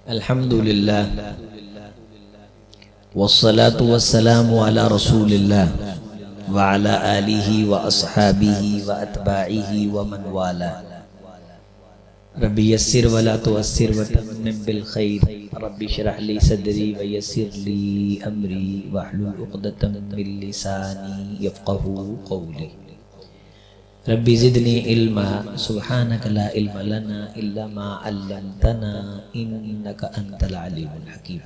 अल्हम्दुलिल्लाह वस्सलातु वस्सलामु अला रसूलिल्लाह व अला आलिहि व अस्हाबिहि व अतबाइहि व मन वाला। रब्बि यस्सिर वला तुअस्सिर व तम्मिम बिल खैर। रब्बि इश्रह ली सदरी व यस्सिर ली अमरी वहलुल उक़दतम मिन लिसानी यफ़क़हू क़ौली। रब्बि ज़िदनी इल्मा सुब्हानक ला इल्मा लना इल्ला मा अल्लमतना इन्नका अंतल अलीमुल हकीम।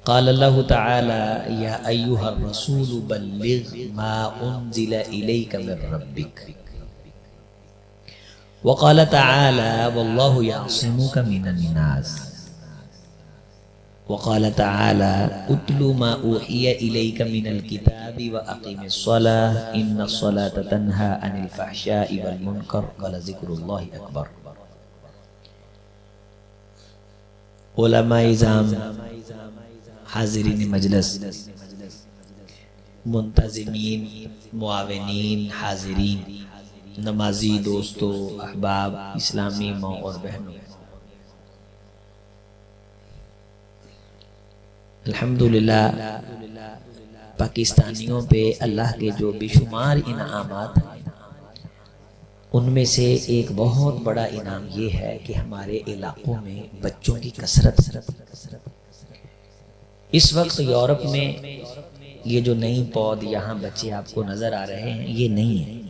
क़ाल अल्लाहु तआला या अय्युहर रसूल बल्लिग़ मा उन्ज़िला इलैका मिर रब्बिक। व क़ाल तआला वल्लाहु यअसिमुका मिनन नास। व क़ाल तआला उत्लु मा उहिया इलैका मिनल किताबि व अक़िमिस्सलाह इन्नस्सलाता तन्हा अनिल फ़हशाइ वल मुनकर व लज़िक्रुल्लाहि अकबर। उलमा-ए-इज़ाम, हाज़िरीन मजलिस, मुंतज़िमीन, मुआविनीन, हाज़िरीन, नमाजी दोस्तों, अहबाब, इस्लामी माँ और बहनों, अल्हम्दुलिल्लाह पाकिस्तानियों पे अल्लाह के जो बेशुमार इनामात हैं, उनमें से एक बहुत बड़ा इनाम ये है कि हमारे इलाकों में बच्चों की कसरत। इस वक्त यूरोप में ये जो नई पौध यहाँ बच्चे आपको नजर आ रहे हैं, ये नहीं है।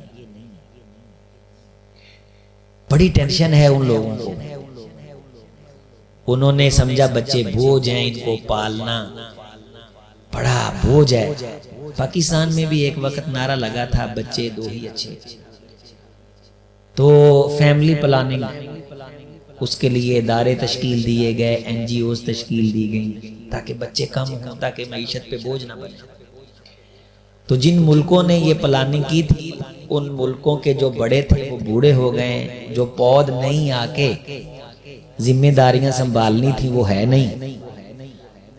बड़ी टेंशन है उन लोगों को। उन्होंने समझा बच्चे बोझ हैं, इनको पालना बड़ा बोझ है। पाकिस्तान में भी एक वक्त नारा लगा था बच्चे दो ही अच्छे, तो फैमिली प्लानिंग, उसके लिए इदारे तश्कील दिए गए, NGOs तश्कील दी गई ताकि बच्चे कम हों, ताकि मईशत पे बोझ ना बने। तो जिन मुल्कों ने ये प्लानिंग की थी, उन मुल्कों के जो बड़े थे वो बूढ़े हो गए। जो पौध नहीं आके जिम्मेदारियां संभालनी थी वो है नहीं।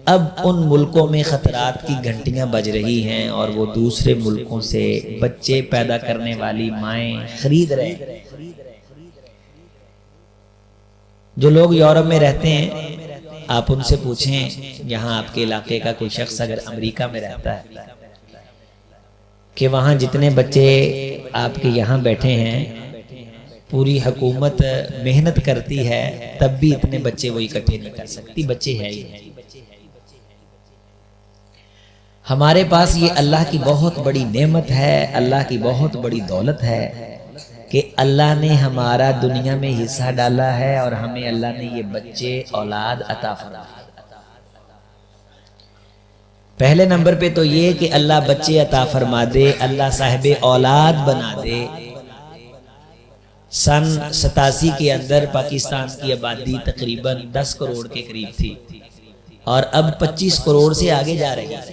अब उन मुल्कों में खतरात की घंटियां बज रही हैं और वो दूसरे मुल्कों से बच्चे पैदा करने वाली माएँ खरीद रहे हैं। जो लोग यूरोप में रहते हैं, आप उनसे पूछें, यहाँ आपके इलाके का कोई शख्स अगर अमेरिका में रहता है, कि वहाँ जितने बच्चे आपके यहाँ बैठे हैं, पूरी हुकूमत मेहनत करती है तब भी इतने बच्चे वो इकट्ठे नहीं कर सकती। बच्चे हैं ही नहीं। हमारे पास ये अल्लाह की बहुत बड़ी नेमत है, अल्लाह की बहुत बड़ी दौलत है कि अल्लाह ने हमारा दुनिया में हिस्सा डाला है और हमें अल्लाह ने ये बच्चे औलाद अता फरमाई। पहले नंबर पे तो ये कि अल्लाह बच्चे अता फरमा दे, अल्लाह साहिब औलाद बना दे। सन 87 के अंदर पाकिस्तान की आबादी तकरीबन 10 करोड़ के करीब थी और अब 25 करोड़ से आगे जा रही है।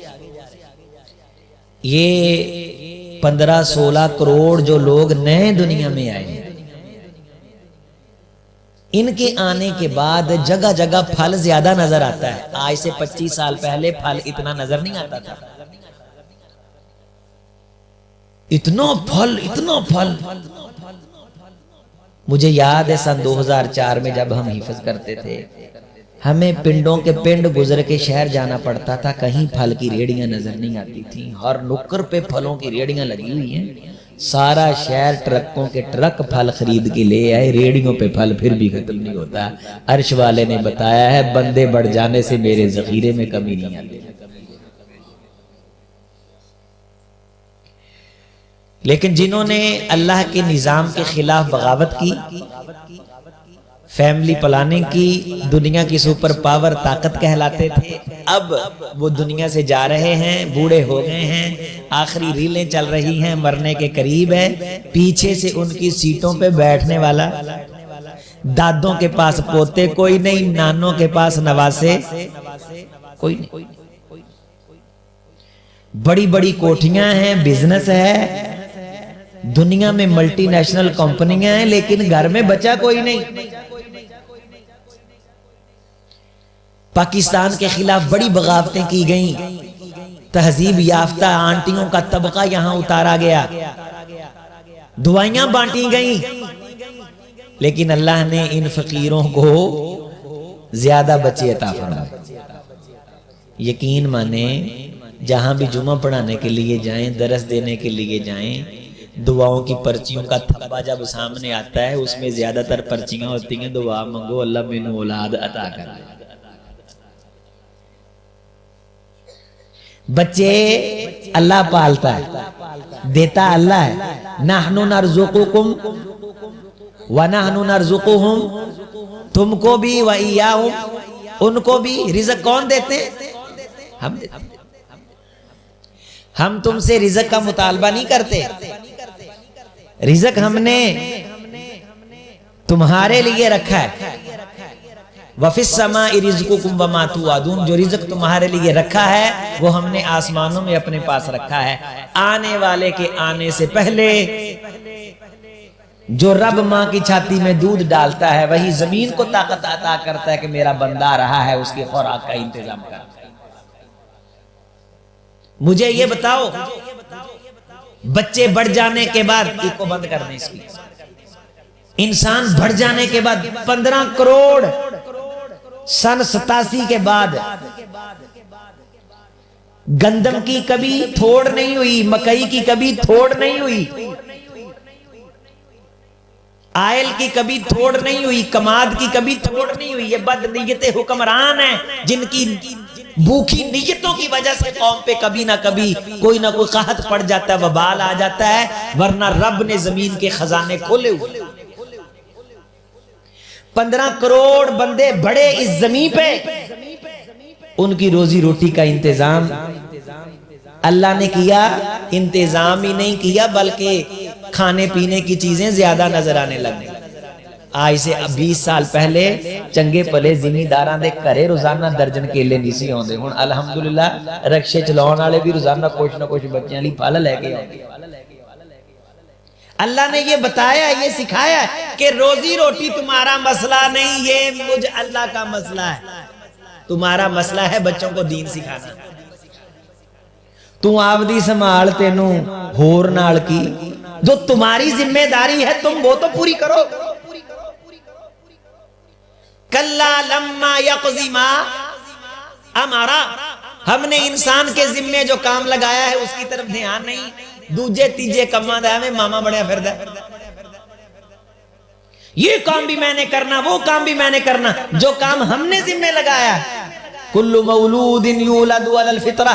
ये 15-16 करोड़ जो लोग नए दुनिया में आए हैं, इनके आने के बाद जगह जगह फल ज्यादा नजर आता है। आज से 25 साल पहले फल इतना नजर नहीं आता था। इतना फल। मुझे याद है सन 2004 में जब हम हिफ्ज करते थे, हमें पिंडों के पिंड गुजर के शहर जाना पड़ता था, कहीं फल की रेड़ियां नजर नहीं आती थी। हर नुक्कड़ पे फलों की रेड़ियां लगी हुई हैं। सारा शहर ट्रकों के ट्रक फल खरीद के ले आए, रेड़ियों पे फल फिर भी खत्म नहीं होता। अर्श वाले ने बताया है, बंदे बढ़ जाने से मेरे जखीरे में कमी नहीं आती। लेकिन जिन्होंने अल्लाह के निज़ाम के खिलाफ बगावत की, फैमिली प्लानिंग की, दुनिया की सुपर पावर ताकत कहलाते थे, अब वो दुनिया से जा रहे हैं, बूढ़े हो गए हैं, आखिरी रीलें चल रही हैं, मरने के करीब है। पीछे से उनकी सीटों पे बैठने वाला, दादों के पास पोते कोई नहीं, नानों के पास नवासे कोई नहीं। बड़ी बड़ी कोठियां हैं, बिजनेस है, दुनिया में मल्टीनेशनल कंपनियां हैं, लेकिन घर में बचा कोई नहीं। पाकिस्तान के खिलाफ बड़ी बगावतें की गईं, तहजीब याफ्ता आंटियों का तबका यहां उतारा गया, दुआइयां बांटी गईं, लेकिन अल्लाह ने इन फकीरों को ज्यादा बच्चे अता फरमाए। यकीन माने, जहां भी जुमा पढ़ाने के लिए जाएं, दरस देने के लिए जाएं, दुआओं की पर्चियों का थब्बा जब सामने आता है उसमें ज्यादातर पर्चियां होती हैं दुआ मंगो अल्लाह मैनू औलाद अता कर। बच्चे अल्लाह पालता है, देता अल्लाह है। नहनु नरजुकुकुम व नहनु नरजुकुहुम, तुमको भी व इय्याहुम, उनको भी। रिज़्क़ कौन देते हैं? हम देते हैं। हम तुमसे रिज़्क़ का मुतालबा नहीं करते। रिज़्क़ हमने तुम्हारे लिए रखा है। वफिस समाई रिज़्कुकुम वमा तुअदून, जो रिज़्क़ तुम्हारे लिए रखा है वो हमने आसमानों में अपने पास रखा है। आने वाले के आने से पहले जो रब माँ की छाती में दूध डालता है वही जमीन को ताकत अता करता है कि मेरा बंदा आ रहा है, उसकी खुराक का इंतजाम कर। मुझे ये बताओ, बच्चे बढ़ जाने के बाद, इसको बंद कर दें इसकी, इंसान बढ़ जाने के बाद 15 करोड़ सन 87 के बाद गंदम की कभी थोड़ नहीं हुई, मकई की कभी थोड़ नहीं हुई, आयल की कभी थोड़ नहीं हुई, कमाद की कभी थोड़ नहीं हुई। ये बदनीयते हुक्मरान हैं जिनकी भूखी नीयतों की वजह से कौम पे कभी ना कभी कोई ना कोई कहत पड़ जाता है, वबाल आ जाता है, वरना रब ने जमीन के खजाने खोले हुए। 15 करोड़ बंदे बड़े इस जमीन पे, उनकी रोजी रोटी का इंतजाम अल्लाह ने किया। इंतजाम ही नहीं किया बल्कि खाने पीने की चीजें ज्यादा नजर आने लगी। आज से 20 साल पहले चंगे भले जिमीदारां दे घरे रोजाना दर्जन केले नहीं सी आउंदे, हुण अल्हम्दुलिल्लाह रक्शे चलाउण वाले भी रोजाना कुछ ना कुछ बच्चों लई फल लेके आउंदे। अल्लाह ने ये बताया, ये सिखाया कि रोजी रोटी तुम्हारा मसला नहीं, ये मुझ अल्लाह का मसला है। तुम्हारा मसला है बच्चों को दीन सिखाना। तू आपदी संभाल, तेनू होर नाल की, जो तुम्हारी जिम्मेदारी है तुम वो तो पूरी करो। कल्ला लम्मा यक़ज़ी मा अमरा, हमने इंसान के जिम्मे जो काम लगाया है उसकी तरफ ध्यान नहीं, दूजे तीजे कम्मा दा में मामा बनया फिरदा। ये काम भी मैंने करना, वो काम भी मैंने करना, जो काम हमने जिम्मे लगाया। कुल्लु मौलूदिन यूलदु अलल फितरा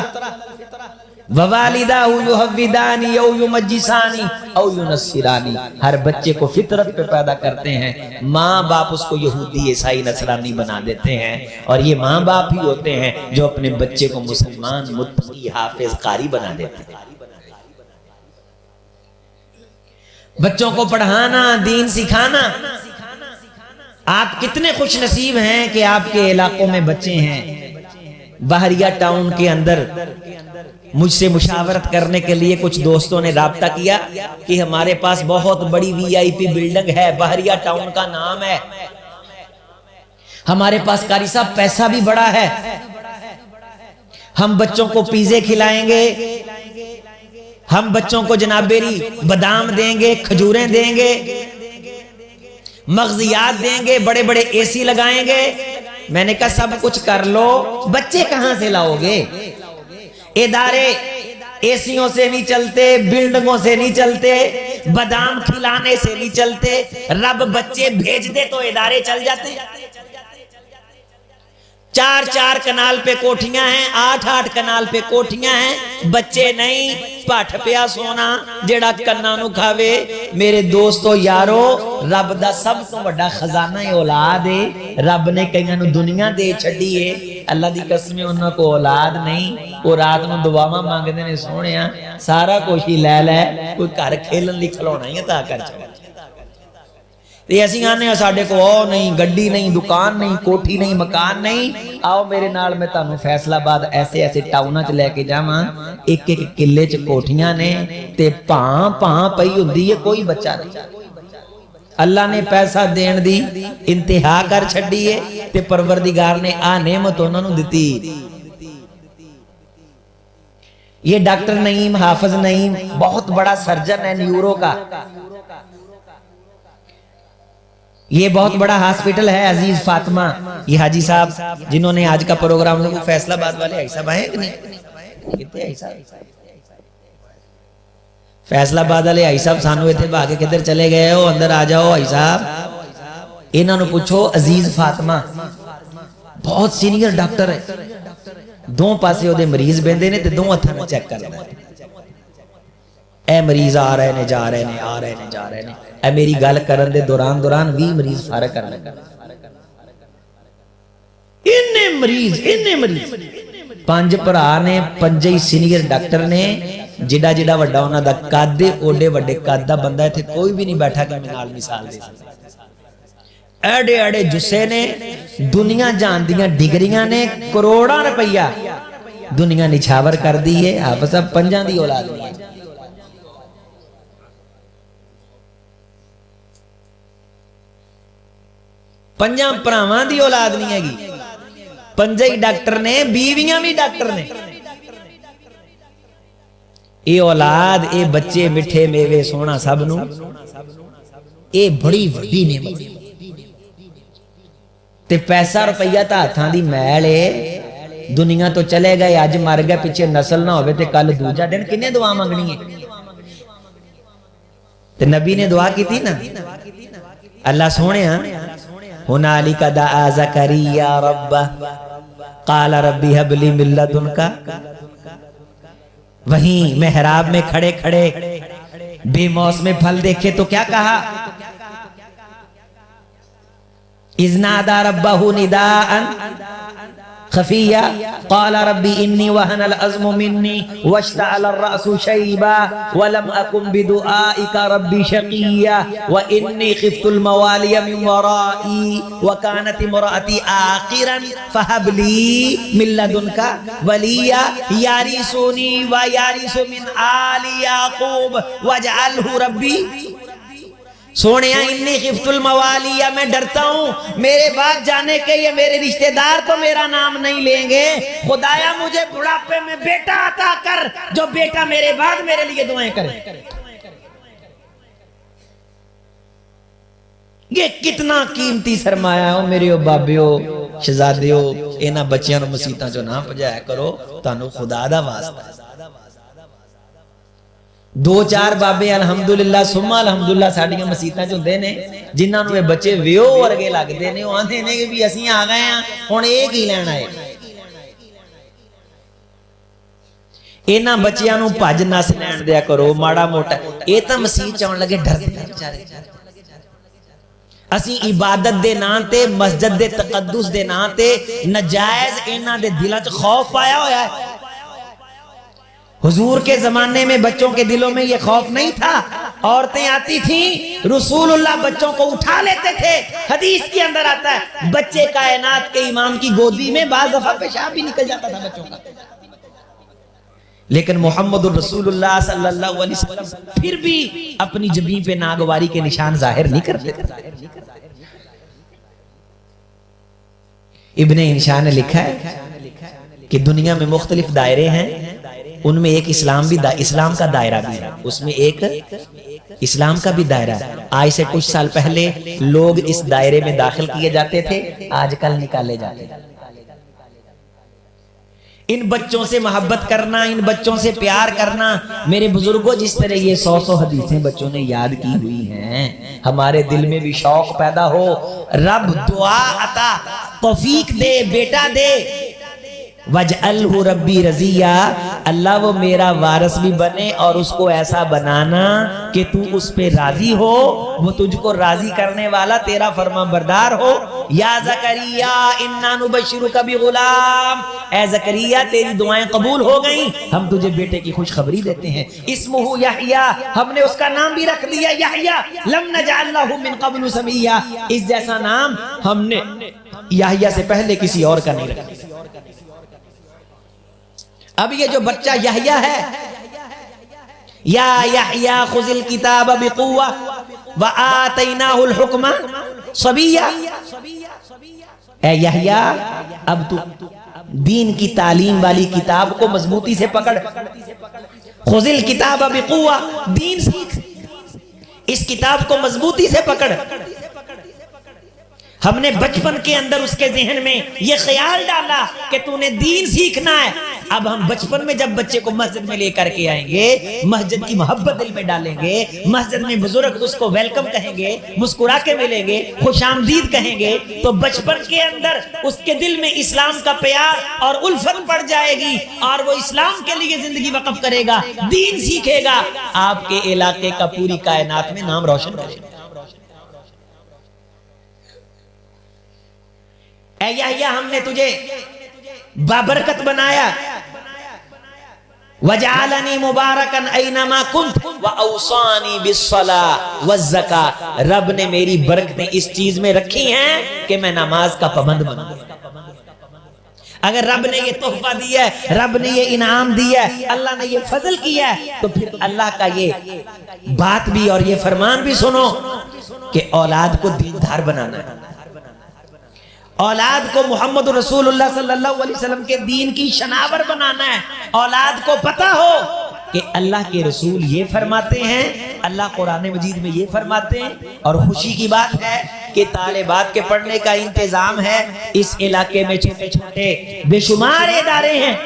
ववालिदाहु युहव्विदानी औ युमज्जिसानी औ युनस्सिरानी, हर बच्चे को फितरत पे पैदा करते हैं, माँ बाप उसको यहूदी ईसाई नसरानी बना देते हैं, और ये माँ बाप ही होते हैं जो अपने बच्चे को मुसलमान मुत्तकी हाफिज कारी बना देते हैं। बच्चों को पढ़ाना, दीन सिखाना। आप कितने खुश नसीब हैं कि आपके इलाकों में बच्चे हैं। बहरिया टाउन के अंदर मुझसे मुशावरत करने के लिए कुछ दोस्तों ने राब्ता किया कि हमारे पास बहुत बड़ी वीआईपी बिल्डिंग है, बहरिया टाउन का नाम है, हमारे पास कारी साहब पैसा भी बड़ा है, हम बच्चों को पिज़्ज़े खिलाएंगे, हम बच्चों को जनाबेरी बादाम देंगे, खजूरें देंगे, मगजियात देंगे, बड़े बड़े एसी लगाएंगे। मैंने कहा सब कुछ कर लो, बच्चे कहां से लाओगे? इदारे एसियों से नहीं चलते, बिल्डिंगों से नहीं चलते, बादाम खिलाने से नहीं चलते। रब बच्चे भेज दे तो इदारे चल जाते। 4-4 कनाल पे कोठियां हैं, 8-8 कनाल पे कोठियां हैं, बच्चे नहीं। पठ पिया सोना जेड़ा कन्ना नू खावे। मेरे दोस्तों यारो, रब दा सब तो बड़ा खजाना है औलाद है। रब ने कईयां नू दुनिया दे छड्डी है, अल्लाह दी कसम उन्हां को औलाद नहीं। वो रात नू दुआवां मंगदे ने, सोहणिया सारा कुछ ही लै लै, कोई घर खेलन लई खिलौना ही अता कर। ते असीं आने साडे को ओ नहीं, गड्डी नहीं, दुकान नहीं, कोठी नहीं, मकान नहीं। आओ मेरे नाल, मैं तुहानू फैसलाबाद ऐसे ऐसे टाउना च लैके जावां, एक एक किले च कोठियां ने ते भां भां पई हुंदी है, कोई बच्चा नहीं। अल्लाह ने पैसा देण दी इंतहा कर छड्डी है ते परवरदिगार ने आ नेमत उन्हां नू दित्ती। ये डॉक्टर नईम, हाफिज नईम बहुत बड़ा सर्जन है न्यूरो का। ये बहुत बड़ा हॉस्पिटल है अजीज फातिमा। ये हाजी साहब जिन्होंने आज का प्रोग्राम वो फैसलाबाद वाले हाजी साहब आए कि नहीं? कितने हाजी साहब? फैसलाबाद वाले हाजी साहब सानू इत्थे भागे किधर चले गए हो? अंदर आ जाओ हाजी साहब। इन्हां नूं पूछो अजीज फातिमा बहुत सीनियर डॉक्टर है, दो पासे ओदे मरीज बेंदे ने ते दो हत्थां नाल चेक करदा है। ए मरीज आ रहे ने जा रहे ने, आ रहे ने जा रहे ने। ए मेरी गल करन दे दौरान 20 मरीज फारग कर लगा। इन्ने मरीज 5 भरा ने, 5 ही सीनियर डॉक्टर ने। जिड़ा जिड़ा वड्डा उन्हां दा कद ओडे वड्डे कद दा बंदा इत्थे कोई भी नहीं बैठा कि मैं नाल मिसाल दे सकदा। एडे एडे जुस्से ने, दुनिया जान दियां डिग्रियां ने, करोड़ां रुपया दुनिया निछावर कर दी है। हाफिज साहब 5 दी औलाद नहीं है। पंजा भरावां दी औलाद नहीं हैगी, 5 ही डॉक्टर ने, बीवियां भी डॉक्टर ने। ये औलाद, ये बच्चे, मिठे मेवे, सोना सब नूं, ये बड़ी वड्डी नेमत ते पैसा रुपया तो हाथां दी मैल है। दुनिया तो चले गए, अज मर गए, पिछे नस्ल ना होवे ते कल दूजा दिन किन्ने दुआ मंगनी है? ते नबी ने दुआ की थी ना, अल्लाह सोने हुनालिका दआ ज़करिया रब्बा क़ाल रब्बी हबली मिन लदुनका। वहीं मेहराब में खड़े खड़े बेमौसमे फल देखे तो क्या कहा? इज़नादा रब्बहु निदाअन खफिया क़ाल रब्बी इन्नी वहनल अज़्मु मिन्नी वश्तअल अर्रअसु शैबा वलम अकुम बिदुआइका रब्बी शक़िया व इन्नी ख़िफ़्तुल मवालिय मिन वराई व कानत इम्रअती आक़िरन फ़हबली मिन लदुनका वलिया यारिसुनी व यारिसु मिन आलि याक़ूब वजअलहु रब्बी। सोने इन्नी खिफ्तुल मवालिया, मैं डरता हूं मेरे बाद जाने के ये मेरे रिश्तेदार तो मेरा नाम नहीं लेंगे। खुदाया मुझे बुढ़ापे में बेटा अता कर, जो बेटा मेरे बाद मेरे लिए दुआएं करे। ये कितना कीमती सरमाया हो मेरे बाबियो शहजादियो। इन्हां बच्चियां नूं मसीतां चों ना भजाया करो, तुहानूं खुदा दा वास्ता। 2-4 बाबे अलहमदुलिल्लाह सुम्मा अलहमदुलिल्लाह साडियां मसीतां च हुंदे ने, जिन्हां नूं बच्चे वियो वर्गे लगदे ने। ओह आंदे ने कि भी असीं आ गए हां, हुण इह की लैण आए। इन्हां बच्चियां नूं भज नस लैण दिया करो माड़ा मोटा। इह तां मसीह च आउण लगे डरदे ने बेचारे। असीं इबादत दे नां ते, मस्जिद दे तकद्दुस दे नां ते नजायज इन्हां दे दिलां च खौफ पाया होया है। हुजूर के जमाने में बच्चों के दिलों में ये खौफ नहीं था। औरतें आती थी, रसूलुल्लाह बच्चों को उठा लेते थे। हदीस के अंदर आता है बच्चे कायनात के इमाम की गोदी में बाज़ दफा पेशाब भी निकल जाता था बच्चों का। लेकिन मुहम्मदुर रसूलुल्लाह सल्लल्लाहु अलैहि वसल्लम फिर भी अपनी जबीन पे नागवारी के निशान जाहिर नहीं करते। इब्ने इंशा ने लिखा है कि दुनिया में मुख्तलिफ दायरे हैं, उनमें एक इस्लाम का दायरा भी है, उसमें एक इस्लाम का भी दायरा है। आज से कुछ साल पहले लोग इस दायरे में दाखिल किए जाते थे, आजकल निकाले जाते हैं। इन बच्चों से मोहब्बत करना, इन बच्चों से प्यार करना। मेरे बुजुर्गों, जिस तरह ये 100 हदीसें बच्चों ने याद की हुई हैं, हमारे दिल में भी शौक पैदा हो। रब दुआ अता तौफीक दे, बेटा दे। वजअलहु रब्बी रज़िया, अल्लाह वो मेरा वारिस भी बने और उसको ऐसा बनाना कि तू उस पे राजी हो, वो तुझको राजी करने वाला तेरा फरमाबरदार हो। या ज़करिया इन्ना नुबश्शिरुका बिग़ुलाम, ए ज़करिया तेरी दुआएं कबूल हो गई, हम तुझे बेटे की खुशखबरी देते हैं। इस्मुहु यहया, हमने उसका नाम भी रख दिया यहया। लम नजअल लहु मिन क़ब्लु समिया, इस जैसा नाम हमने यहया से पहले किसी और का नहीं रखा। अब ये जो बच्चा यहया है, या यहया खुज़िल किताब बिक़ुव्वा व आतैनाहुल हुक्मा सबिया। ए यहया, अब तू दीन की तालीम वाली किताब को मजबूती से पकड़। खुज़िल किताब बिक़ुव्वा, दीन सीख, इस किताब को मजबूती से पकड़। हमने बचपन के अंदर उसके जहन में ये ख्याल डाला कि तूने दीन सीखना है। अब हम बचपन में जब बच्चे को मस्जिद में लेकर के आएंगे, मस्जिद की मोहब्बत दिल में डालेंगे, मस्जिद में बुजुर्ग उसको वेलकम कहेंगे, मुस्कुरा के मिलेंगे, खुशामदीद कहेंगे, तो बचपन के अंदर उसके दिल में इस्लाम का प्यार और उल्फत पड़ जाएगी और वो इस्लाम के लिए जिंदगी वक्फ करेगा, दीन सीखेगा, आपके इलाके का पूरी कायनात में नाम रोशन करेगा। ऐ यहया हमने तुझे बाबरकत बनाया, वजालनी मुबारकन ऐनमा कुंत व औसानी बिस्सला वज़्ज़का। रब ने मेरी बरकतें इस चीज में रखी हैं कि मैं नमाज का पाबंद बन गया। अगर रब ने ये तोहफा दिया है, रब ने ये इनाम दिया है, अल्लाह ने ये फजल किया है, तो फिर अल्लाह का ये बात भी और ये फरमान भी सुनो कि औलाद को दीनदार बनाना है, औलाद को मोहम्मद रसूलुल्लाह सल्लल्लाहु अलैहि वसल्लम के दीन की शनावर बनाना है। औलाद को पता हो कि अल्लाह के रसूल ये फरमाते हैं, अल्लाह कुरान मजीद में ये फरमाते हैं। और खुशी की बात है कि तालिबात के पढ़ने का इंतजाम है। इस इलाके में छोटे छोटे बेशुमार इदारे हैं।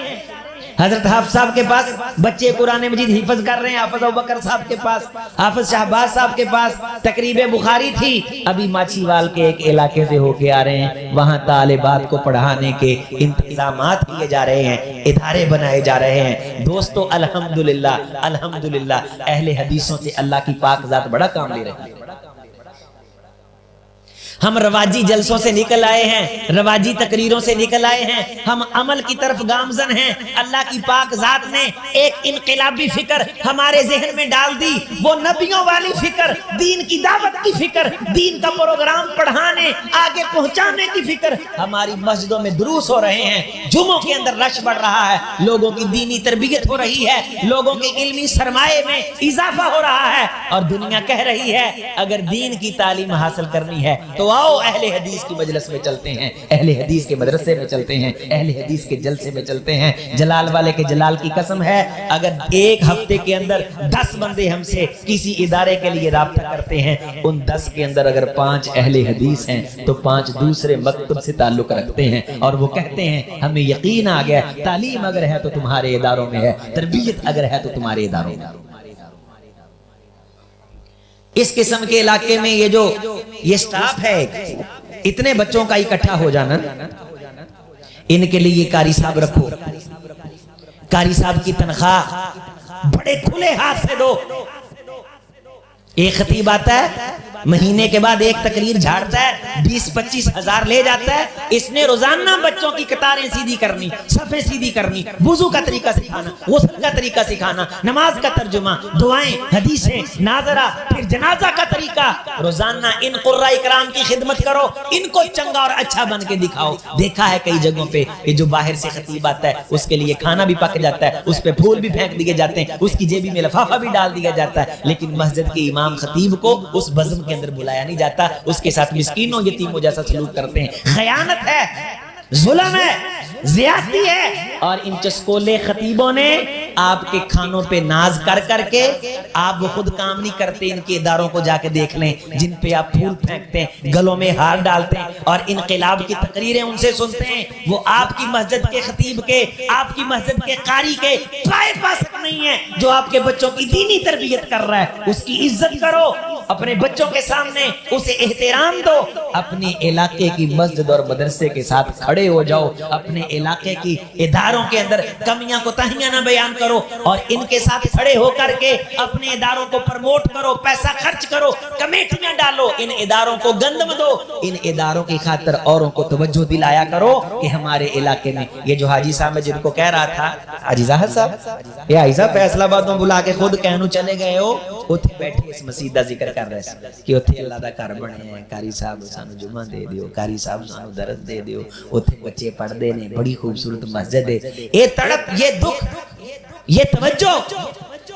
हजरत हाफिज साहब के पास बच्चे कुरान मजीद हिफ्ज कर रहे हैं, हाफिज अबू बकर साहब के पास, हाफिज शहबाज साहब के पास तकरीब बुखारी थी। अभी माछीवाल के एक इलाके से होके आ रहे हैं, वहां तालिबात को पढ़ाने के इंतजामात किए जा रहे हैं, इदारे बनाए जा रहे हैं। दोस्तों अल्हम्दुलिल्लाह अल्हम्दुलिल्लाह अहले हदीसों से अल्लाह की पाक जात बड़ा काम ले रही है। हम रवाजी जलसों से निकल आए हैं, रवाजी तकरीरों से निकल आए हैं, हम अमल की तरफ गामजन हैं। अल्लाह की पाक जात ने एक इनकलाबी फिक्र हमारे जहन में डाल दी, वो नबियों वाली फिक्र, दीन की दावत की फिक्र, दीन का प्रोग्राम पढ़ाने आगे पहुंचाने की फिक्र। हमारी मस्जिदों में दुरूस हो रहे हैं, जुमों के अंदर रश बढ़ रहा है, लोगों की दीनी तरबियत हो रही है, लोगों के इल्मी सरमाए में इजाफा हो रहा है। और दुनिया कह रही है अगर दीन की तालीम हासिल करनी है तो आओ अहले हदीस की मजलिस में चलते हैं, अहले हदीस के मदरसे में चलते हैं, अहले हदीस के जलसे में चलते हैं। जलाल वाले के जलाल की कसम है, अगर एक हफ्ते के अंदर 10 बंदे हमसे किसी इदारे के लिए राब्ता करते हैं, उन 10 के अंदर अगर 5 अहले हदीस हैं तो 5 दूसरे मकतब से ताल्लुक रखते हैं। और वो कहते हैं हमें यकीन आ गया, तालीम अगर है तो तुम्हारे इदारों में है, तरबियत अगर है तो तुम्हारे इदारों में। इस किस्म के इलाके में ये स्टाफ है, इतने बच्चों का इकट्ठा हो जाना, इनके लिए कारी साहब रखो, कारी साहब की तनख्वाह बड़े खुले हाथ से दो। एक खतीब आता है, महीने के बाद एक तकरीर झाड़ता है, 20-25 हजार ले जाता है। इसने रोजाना बच्चों की कतारें सीधी करनी, सफे सीधी करनी, वुजू का तरीका सिखाना, गुस्ल का तरीका सिखाना, नमाज का तर्जुमा, दुआएं, हदीसें, नाजरा, फिर जनाजा का तरीका। रोजाना इन कुर्रा इकराम की खिदमत करो, इनको चंगा और अच्छा बन के दिखाओ। देखा है कई जगहों पे ये जो बाहर से खतीब आता है उसके लिए खाना भी पक जाता है, उस पे फूल भी फेंक दिए जाते हैं, उसकी जेबी में लिफाफा भी डाल दिया जाता है, लेकिन मस्जिद के इमाम खतीब को उस बज़्म के अंदर बुलाया नहीं जाता, उसके साथ मिस्कीनों यतीमों जैसा सलूक करते हैं। खयानत है, जुल्म है, ज़ियादती है। और इन चस्कोले खतीबों ने आपके खानों पे नाज कर करके, आप वो खुद काम नहीं करते, इनके इदारों को जाके देख लें जिन पे आप फूल फेंकते हैं, गलों में हार डालते हैं और इनकलाब की तकरीरें उनसे सुनते हैं। वो आपकी मस्जिद के खतीब के, आपकी मस्जिद के कारी के पाए पास नहीं है जो आपके बच्चों की दीनी तरबियत कर रहा है। उसकी इज्जत करो, अपने बच्चों के सामने उसे एहतराम दो, अपने इलाके की मस्जिद और मदरसे के साथ खड़े हो जाओ, अपने इलाके की इदारों के अंदर कमियां कोताहियां ना बयान करो और इनके साथ खड़े होकर के अपने इदारों को प्रमोट करो, पैसा खर्च करो, कमेटियां डालो, इन इदारों को गंदम दो, इन इदारों की खातिर औरों को तवज्जो दिलाया करो कि हमारे इलाके में ये जो हाजी साहब है जिनको कह रहा था, हाजी साहब ये हाजी साहब फैसलाबाद में बुला के खुद कहनू चले गए हो, उठे बैठे इस मस्जिद का जिक्र कर रहे कि उत्थे अल्लाह दा घर बने हैं, कारी साहब सानू जुमा दे दियो, कारी साहब सानू दरस दे दियो, उत्थे बच्चे पढ़दे ने, बड़ी खूबसूरत मस्जिद है। ये तड़प, ये दुख, ये तवज्जो,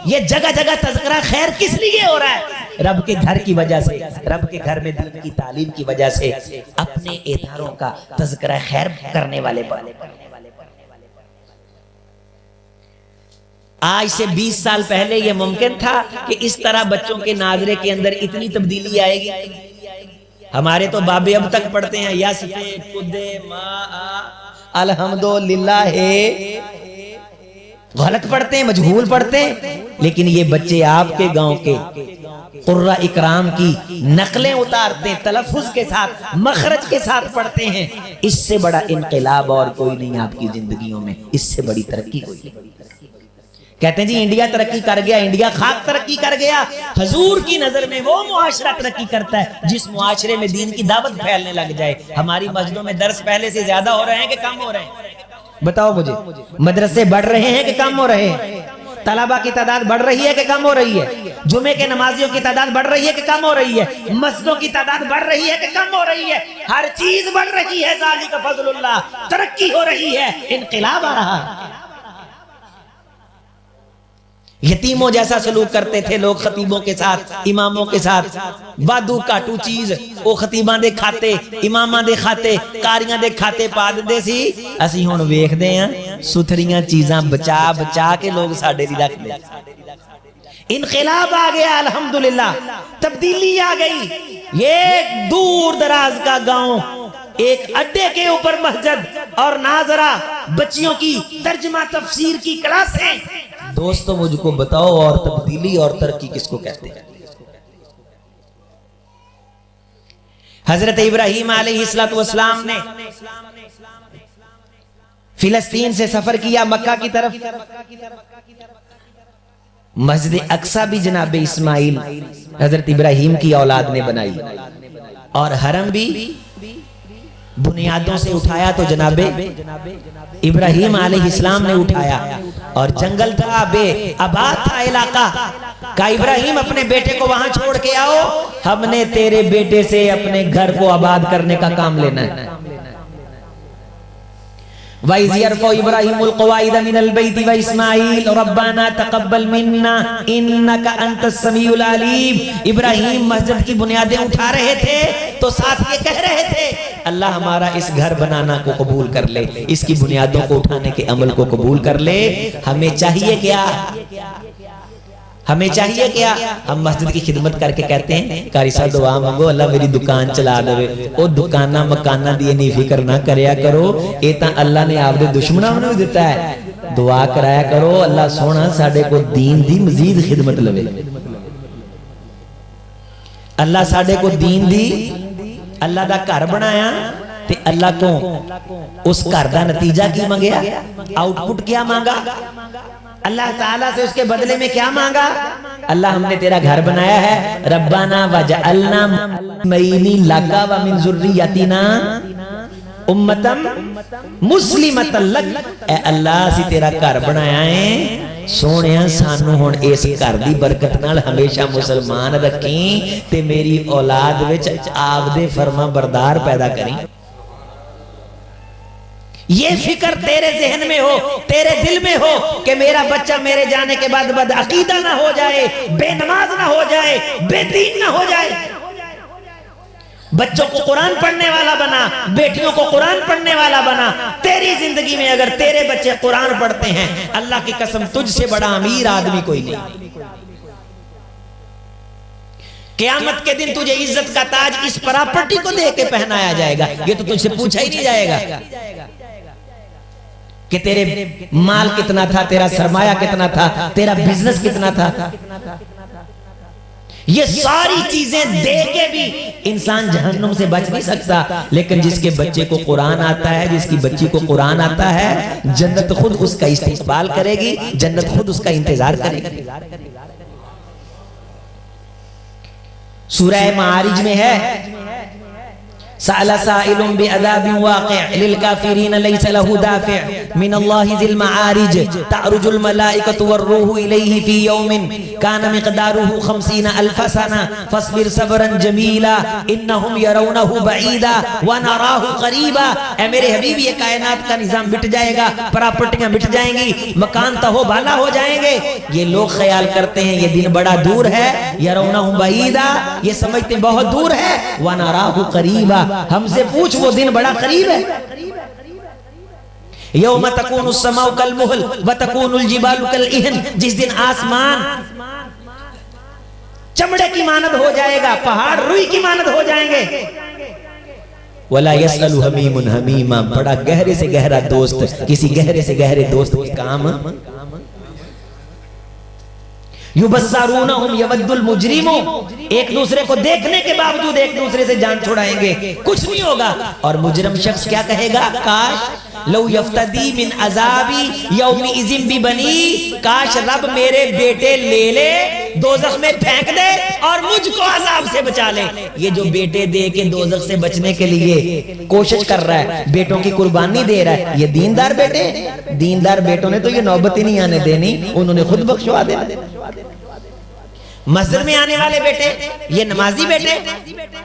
ये जगह जगह तज़किरा खैर किस लिए हो रहा है? रब के घर की वजह से, रब के घर में दीन की तालीम की वजह से, अपने इदारों का तज़किरा खैर करने वाले बने। आज से 20 साल पहले यह मुमकिन था कि इस तरह बच्चों के नाजरे के अंदर इतनी तब्दीली आएगी? हमारे तो बाबे अब तक पढ़ते हैं यासफे खुदे मा अल्हम्दुलिल्लाह, गलत पढ़ते हैं, मजहूल पढ़ते हैं। लेकिन ये बच्चे आपके गांव के कुर्रा इकराम की नकलें उतारते हैं, तलफ्फुज के साथ, मखरज के साथ पढ़ते हैं। इससे बड़ा इनकलाब और कोई नहीं आपकी जिंदगियों में, इससे बड़ी तरक्की कोई नहीं। कहते हैं जी इंडिया तरक्की कर गया, इंडिया खाक तरक्की कर गया। हुजूर की नजर में वो मुआशरा तरक्की करता है जिस मुआशरे में दीन की दावत फैलने लग जाए। हमारी मस्जिदों में दर्स पहले से ज्यादा हो रहे हैं कि कम हो रहे हैं? बताओ मुझे। मदरसे बढ़ रहे हैं कि कम हो रहे हैं? तलबा की तादाद बढ़ रही है कि कम हो रही है? जुमे के नमाजियों की तादाद बढ़ रही है कि कम हो रही है? मस्जिदों की तादाद बढ़ रही है कि कम हो रही है? हर चीज बढ़ रही है। ज़ालिका फ़ज़लुल्लाह, तरक्की हो रही है, इनक़िलाब आ रहा है। यतीमों जैसा सलूक करते थे लोग खतीबों के साथ, इमामों के साथ। वादू काटू चीज वो खतीबां दे खाते, इमामां दे खाते, कारियां दे खाते पा दिंदे सी। असी हुण वेखदे हां सुथरियां चीजां बचा बचा के लोग साडे दी रखदे। इनकलाब आ गया, अल्हम्दुलिल्लाह, तब्दीली आ गई। ये दूर दराज का गांव, एक अड्डे के ऊपर मस्जिद और नाजरा बच्चियों की तर्जुमा तफसीर की क्लासें। दोस्तों मुझको बताओ, और तब्दीली और तरक्की किसको कहते हैं? हजरत इब्राहीम अलैहिस्सलाम ने फिलिस्तीन से सफर किया मक्का की तरफ। मस्जिद अक्सा भी जनाब इस्माइल हजरत इब्राहीम की औलाद ने बनाई, और हरम भी बुनियादों से उठाया तो जनाबे इब्राहीम अलैहिस्सलाम ने उठाया। और जंगल था, बे आबाद था इलाका का। इब्राहीम अपने बेटे को वहां छोड़ के आओ, हमने तेरे बेटे से अपने घर को आबाद करने का काम लेना है। इब्राहीमुल क़वाइद मिनल बैति व इस्माईल रब्बाना तक़ब्बल मिन्ना इन्नका अंतस समीउल अलीम। इब्राहीम मस्जिद की बुनियादें उठा रहे थे तो साथ ये कह रहे थे, अल्लाह हमारा इस घर बनाना को कबूल कर ले, इसकी बुनियादों को उठाने के अमल को कबूल कर ले। हमें चाहिए क्या? हमें चाहिए क्या? हम मस्जिद की खिदमत करके कहते हैं कारी साहब दुआ मांगो अल्लाह मेरी दुकान चला देवे। ओ दुकाना मकाना दी नहीं फिक्र ना करया करो, ये तो अल्लाह ने आपदे दुश्मनां नूं भी दिता है। दुआ कराया करो अल्लाह सोना साडे को दीन दी मजीद खिदमत लवे। अल्लाह साडे को दीन दी, अल्लाह दा घर बनाया ते अल्लाह को उस घर दा नतीजा की मंगया, आउटपुट क्या मांगा? अल्लाह ताला से उसके बदले में क्या मांगा? अल्लाह हमने तेरा घर बनाया है, रब्बाना वजअलना मईनी लका व मिन ज़ुर्रियतिना उम्मतम मुस्लिमतन लक। ए अल्लाह सी तेरा घर बनाया है, सोहणिया सानू हुण इस घर दी बरकत नाल हमेशा मुसलमान रखी ते मेरी औलाद विच आपदे फरमा बरदार पैदा करी। ये फिक्र तेरे जहन में हो, तेरे दिल में हो कि मेरा बच्चा मेरे जाने के बाद बदअकीदा ना हो जाए, बेनमाज ना हो जाए, बेदीन ना हो जाए। बच्चों को कुरान पढ़ने वाला बना, बेटियों को कुरान पढ़ने वाला बना। तेरी जिंदगी में अगर तेरे बच्चे कुरान पढ़ते हैं, अल्लाह की कसम तुझसे बड़ा अमीर आदमी कोई नहीं। क़यामत के दिन तुझे इज्जत का ताज इस प्रॉपर्टी को दे के पहनाया जाएगा। ये तो तुझसे पूछा ही नहीं जाएगा कि तेरे माल कितना था, तेरा सरमाया कितना था, तेरा बिजनेस कितना था। ये सारी चीजें दे के भी इंसान जहन्नुम से बच नहीं सकता। लेकिन जिसके बच्चे को कुरान आता है, जिसकी बच्ची को कुरान आता है, जन्नत खुद उसका इस्तेमाल करेगी, जन्नत खुद उसका इंतजार करेगी। सूरह मारिज में है, सअला साइलुम बिअज़ाबिन वाक़ि' लिल काफ़िरीन लैसा लहू दाफ़ि' मिनल्लाहि ज़िल मआरिज तअरुजुल मलाइकतु वर्रूहु इलैहि फ़ी यौमिन काना मिक़दारुहु 50,000 सना फ़स्बिर सब्रन जमीला इन्नहुम यरौनहु बईदा व नराहु क़रीबा। ऐ मेरे हबीब, ये कायनात का निज़ाम मिट जाएगा, प्रॉपर्टियां मिट जाएंगी, मकान तहो बाला हो जाएंगे। ये लोग ख्याल करते हैं ये दिन बड़ा दूर है, यरौनहु बईदा, ये समझते बहुत दूर है, व नराहु क़रीबा, हमसे पूछ वो दिन बड़ा करीब है। यौम तकूनुस समाउ कल मुहल व तकूनुल जिबालु कल इहन, जिस दिन आसमान चमड़े की मानद हो जाएगा, पहाड़ रुई की मानद हो जाएंगे। वला यसअलु हमीमुन हमीमा, बड़ा गहरे से गहरा दोस्त किसी गहरे से गहरे दोस्त के काम। युबस्सारूनहुम यवद्दुल मुजरिमु, एक दूसरे को देखने के बावजूद एक दूसरे से जान छुड़ाएंगे, कुछ नहीं होगा। और मुजरिम शख्स क्या कहेगा, काश लौ यफ्तदी मिन अजाबी यौमी इज़िम बि बनी, काश रब मेरे बेटे ले ले दोज़ख में फेंक दे और मुझको अजाब से बचा ले। ये जो बेटे दे के दोज़ख से बचने के लिए कोशिश कर रहा है, बेटों की कुर्बानी दे रहा है, ये दीनदार बेटे, दीनदार बेटों ने तो ये नौबत ही नहीं आने देनी, उन्होंने खुद बख्शवा देना। मस्जिद में आने वाले बेटे, ये नमाजी बेटे,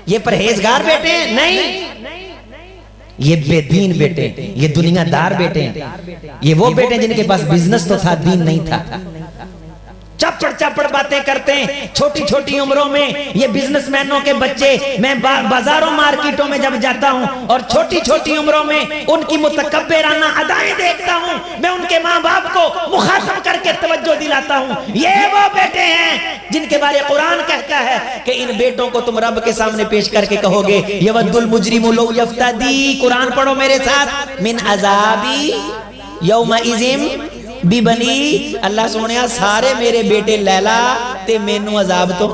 ये परहेजगार बेटे नहीं, ये बेदीन बेटे, ये दुनियादार बेटे, ये वो बेटे जिनके पास बिजनेस तो था, दीन नहीं था। चपड़ चपड़ बातें करते हैं छोटी छोटी उम्रों में ये बिजनेसमैनों के बच्चे। मैं बाजारों मार्केटों में जब जाता हूं और छोटी छोटी उम्रों में उनकी मुतकब्बिराना अदाएं देखता हूं, मैं उनके माँ बाप को मुखातब करके तवज्जो दिलाता हूं। ये वो बेटे हैं जिनके बारे कुरान कहता है कि इन बेटों को तुम रब के सामने पेश करके कहोगे यवद्दुल मुजरिमु लौ यफ्तदी, कुरान पढ़ो मेरे साथ, मिन अजाबी यौमा इज़िम बी बनी। अल्लाह सोनिया सारे मेरे बेटे लैला ते मैनू अजाब तो।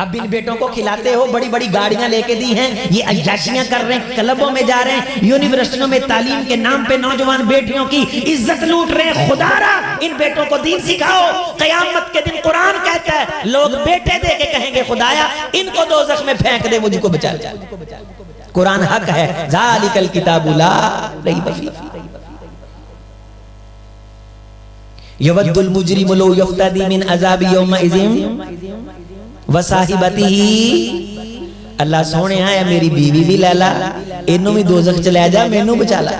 अब इन बेटों को खिलाते हो, बड़ी बड़ी गाड़ियां लेके दी हैं, ये अय्याशियां कर रहे हैं, क्लबों में जा रहे हैं, यूनिवर्सिटियों में तालीम के नाम पे नौजवान बेटियों की इज्जत लूट रहे हैं। खुदारा इन बेटों को दीन सिखाओ। क़यामत के दिन कुरान कहता है लोग बेटे दे के कहेंगे खुदाया इनको दोज़ख में फेंक दे, मुझको बचा ले। कुरान हक है, ज़ालिकल किताबु ला रैब फीह। यवद्दुल मुजरिमु लौ यफ्तदी मिन अज़ाबि यौमा इज़िम व साहिबतिही। अल्लाह सोने है मेरी बीवी भी लैला, इन्नू भी दोज़ख च ले जा, मैनू बचा ला।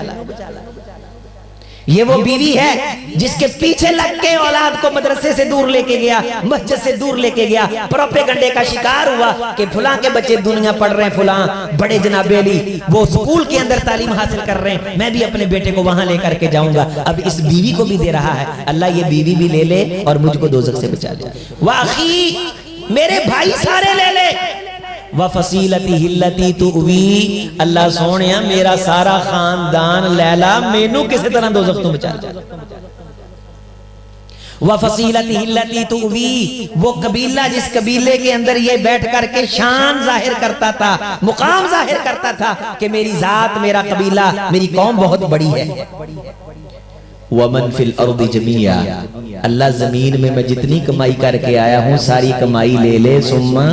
ये वो बीवी है जिसके पीछे लग के औलाद को मदरसे से दूर लेके गया, मस्जिद से दूर लेके गया, प्रोपेगंडे का शिकार हुआ कि फुलां के बच्चे दुनिया पढ़ रहे हैं, फुलां बड़े जनाबे अली वो स्कूल के अंदर तालीम हासिल कर रहे हैं, मैं भी अपने बेटे को वहां लेकर के जाऊंगा। अब इस बीवी को भी दे रहा है अल्लाह, ये बीवी भी ले ले और मुझको दोज़ख से बचा ले। वाखी मेरे भाई सारे ले ले, व फसीलती हिल्लती तुवी। अल्लाह सोने मेरा सारा खानदान लैला मैनू किसी तरह दोज़ख तो बचा ले। व फसीलती हिल्लती तुवी, वो कबीला जिस कबीले के अंदर ये बैठ करके शान जाहिर करता था, मुकाम जाहिर करता था कि मेरी जात, मेरा कबीला, मेरी कौम बहुत बड़ी है। वमन फिल अर्दि जमीया, अल्लाह जमीन में मैं जितनी कमाई करके आया हूं सारी कमाई ले ले, सुम्मा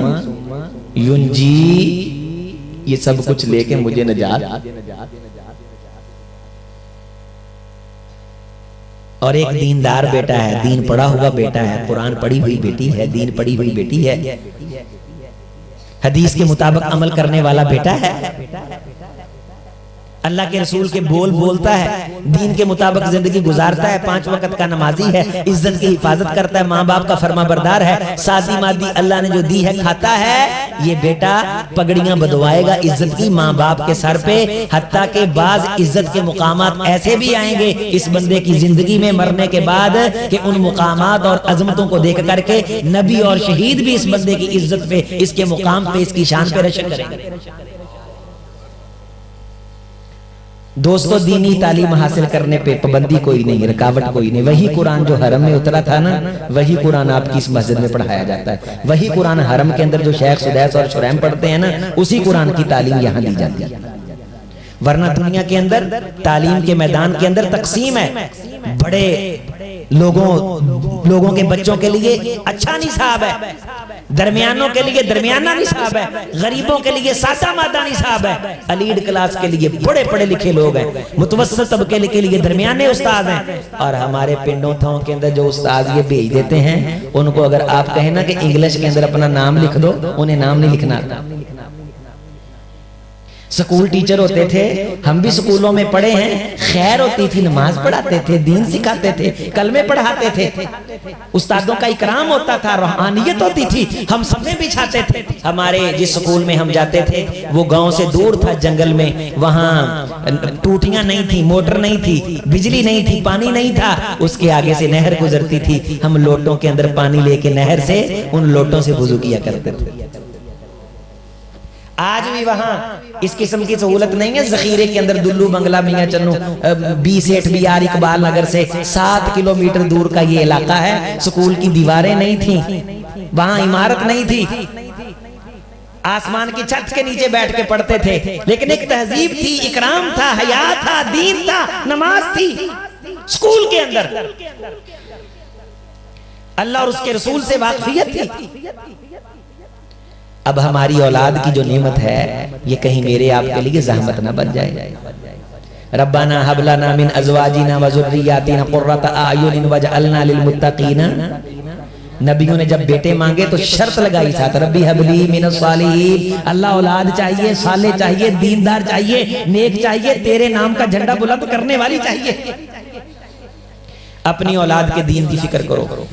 युंजी, ये सब कुछ लेके मुझे नजात। और एक दीनदार बेटा है, दीन पढ़ा हुआ बेटा है, कुरान पढ़ी हुई बेटी है, दीन पढ़ी हुई बेटी है, हदीस के मुताबिक अमल करने वाला बेटा है, अल्लाह के रसूल के बोल बोलता है, दीन के मुताबिक जिंदगी गुजारता है, 5 वक्त का नमाजी है, इज्जत की हिफाजत करता है, माँ बाप का फरमाबरदार है, सादी मादी अल्लाह ने जो दी है खाता है। ये बेटा पगड़ियां बदवाएगा इज्जत की माँ बाप के सर पे, हत्ता के बाज इज्जत के मुकामात ऐसे भी आएंगे इस बंदे की जिंदगी में मरने के बाद कि उन मुकामात और अजमतों को देख करके नबी और शहीद भी इस बंदे की इज्जत पे, इसके मुकाम पे, इसकी शान पे रशक करेंगे। दोस्तों दीनी तालीम हासिल करने पे पाबंदी कोई नहीं, रुकावट कोई नहीं। वही कुरान जो हरम में उतरा था ना, वही कुरान आपकी इस मस्जिद में पढ़ाया जाता है। वही कुरान हरम के अंदर जो शेख सुदैस और शुरैम पढ़ते हैं ना, उसी कुरान की तालीम यहाँ दी जाती है। वरना दुनिया के अंदर तालीम के मैदान के अंदर तकसीम है, बड़े लोगों के बच्चों के लिए अच्छा निसाब है, दरमियानों के लिए दरमियाना निसाब है, गरीबों के लिए सादा मादा निसाब है, अलीड क्लास के लिए बड़े पढ़े लिखे लोग हैं, मुतवस्सित तबके के लिए दरमियाने उस्ताद हैं। और हमारे पिंडों थाओं के अंदर जो उस्ताद ये भेज देते हैं, उनको अगर आप कहें ना कि इंग्लिश के अंदर अपना नाम लिख दो, उन्हें नाम नहीं लिखना आता। स्कूल टीचर होते थे, हम भी स्कूलों में पढ़े हैं, खैर होती थी, नमाज पढ़ाते थे, दीन सिखाते थे, कलमे पढ़ाते थे, उस्तादों का इकराम होता था, रूहानियत होती थी, हम सफ़े बिछाते थे। हमारे जिस स्कूल में हम जाते थे वो गांव से दूर था, जंगल में, वहाँ टूटियां नहीं थी, मोटर नहीं थी, बिजली नहीं थी, पानी नहीं था, उसके आगे से नहर गुजरती थी, हम लोटों के अंदर पानी लेके नहर से उन लोटों से वुजू किया करते थे। आज भी वहां इस किस्म की सहूलत नहीं है। जखीरे के अंदर दुल्लू बंगला, मियां चन्नू, 20 BR इकबाल नगर से 7 किलोमीटर दूर का ये इलाका है। स्कूल की दीवारें नहीं थी, वहां इमारत नहीं थी, आसमान की छत के नीचे बैठ के पढ़ते थे, लेकिन एक तहजीब थी, इकराम था, हया था, दीन था, नमाज थी स्कूल के अंदर। अल्लाह और उसके रसूल से वाकफियत थी। अब हमारी औलाद की जो नेमत है ये कहीं मेरे आपके लिए जहमत ना बन जाए। रब्बाना हब लना मिन अज़वाजिना व ज़ुर्रिय्यातिना क़ुर्रता अयुनिन वजअलना लिलमुत्तक़ीना। नबियों ने जब बेटे मांगे तो शर्त लगाई साथ, रब्बी हबली मिनस सालिहीन, अल्लाह औलाद चाहिए, साले चाहिए, दीनदार चाहिए, नेक चाहिए, तेरे नाम का झंडा बुलंद करने वाली चाहिए। अपनी औलाद के दीन की फिक्र करो।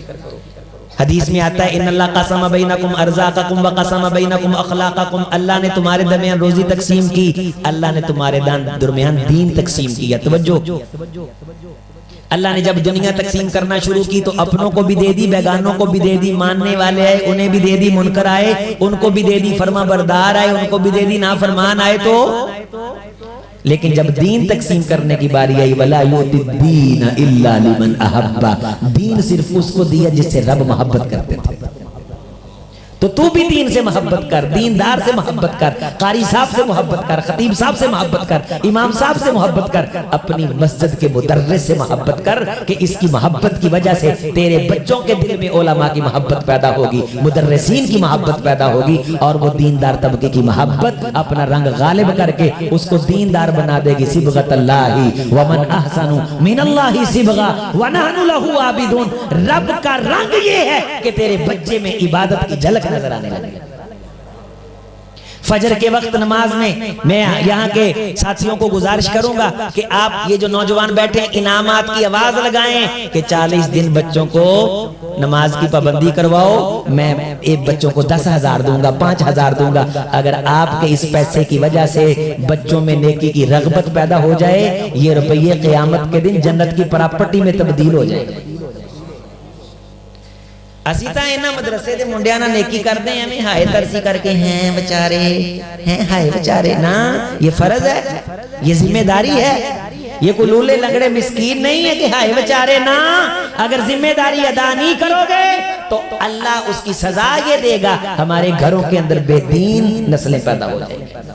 हदीस में आता है इन्नल्लाह क़सम बैनकुम अर्ज़ाक़कुम व क़सम बैनकुम अख़लाक़कुम, अल्लाह ने तुम्हारे दरमियान रोजी तकसीम की, अल्लाह ने तुम्हारे दरमियान दीन तकसीम किया। तवज्जो, अल्लाह ने जब दुनिया तकसीम करना शुरू की तो अपनों को भी दे दी, बेगानों को भी दे दी, मानने वाले आए उन्हें भी दे दी, मुनकर आए उनको भी दे दी, फरमा बरदार आए उनको भी दे दी, नाफरमान आए तो। लेकिन जब दीन तकसीम करने की बारी आई, वला युतिद्दीन इल्ला लिमन अहब्बा, दीन सिर्फ उसको दिया जिससे रब मोहब्बत करते थे। तो तू भी दीन से मोहब्बत कर, दीनदार से मोहब्बत कर, कारी साहब से मोहब्बत कर, खतीब साहब से मोहब्बत कर, इमाम साहब से मोहब्बत कर, अपनी मस्जिद के मुदर्रिस से मोहब्बत कर कि इसकी मोहब्बत की वजह से तेरे बच्चों के दिल में उलमा की मोहब्बत पैदा होगी, मुदर्रिसीन की मोहब्बत पैदा होगी, और वो दीनदार तबके की मोहब्बत अपना रंग गालिब करके उसको दीनदार बना देगी। सिबगतल्लाहि व मन अहसनु मिनल्लाहि सिबगा व नहनु लहु आबिदून। रब का रंग ये है कि तेरे बच्चे में इबादत की झलक नजर आने लगे। फजर के वक्त नमाज में मैं यहाँ के साथियों को गुजारिश करूंगा कि आप ये जो नौजवान बैठे हैं इनामात की आवाज लगाएं कि 40 दिन बच्चों को नमाज की पाबंदी करवाओ, मैं एक बच्चों को 10,000 दूंगा, 5,000 दूंगा। अगर आपके इस पैसे की वजह से बच्चों में नेकी की रगबत पैदा हो जाए, ये रुपये क़यामत के दिन जन्नत की प्रॉपर्टी में तब्दील हो जाए। ਅਸੀਂ ਤਾਂ ਇਹਨਾਂ ਮਦਰਸੇ ਦੇ ਮੁੰਡਿਆਂ ਨਾਲ नेकी करते हैं, हमें हाय तरसी करके हैं बेचारे, हैं हाय बेचारे ना, ये फर्ज है, ये जिम्मेदारी है, ये कोई लूले लंगड़े मिस्कीन नहीं है कि हाय बेचारे ना। अगर जिम्मेदारी अदा नहीं करोगे तो अल्लाह उसकी सजा ये देगा, हमारे घरों के अंदर बेदीन नस्लें पैदा हो जाएंगी।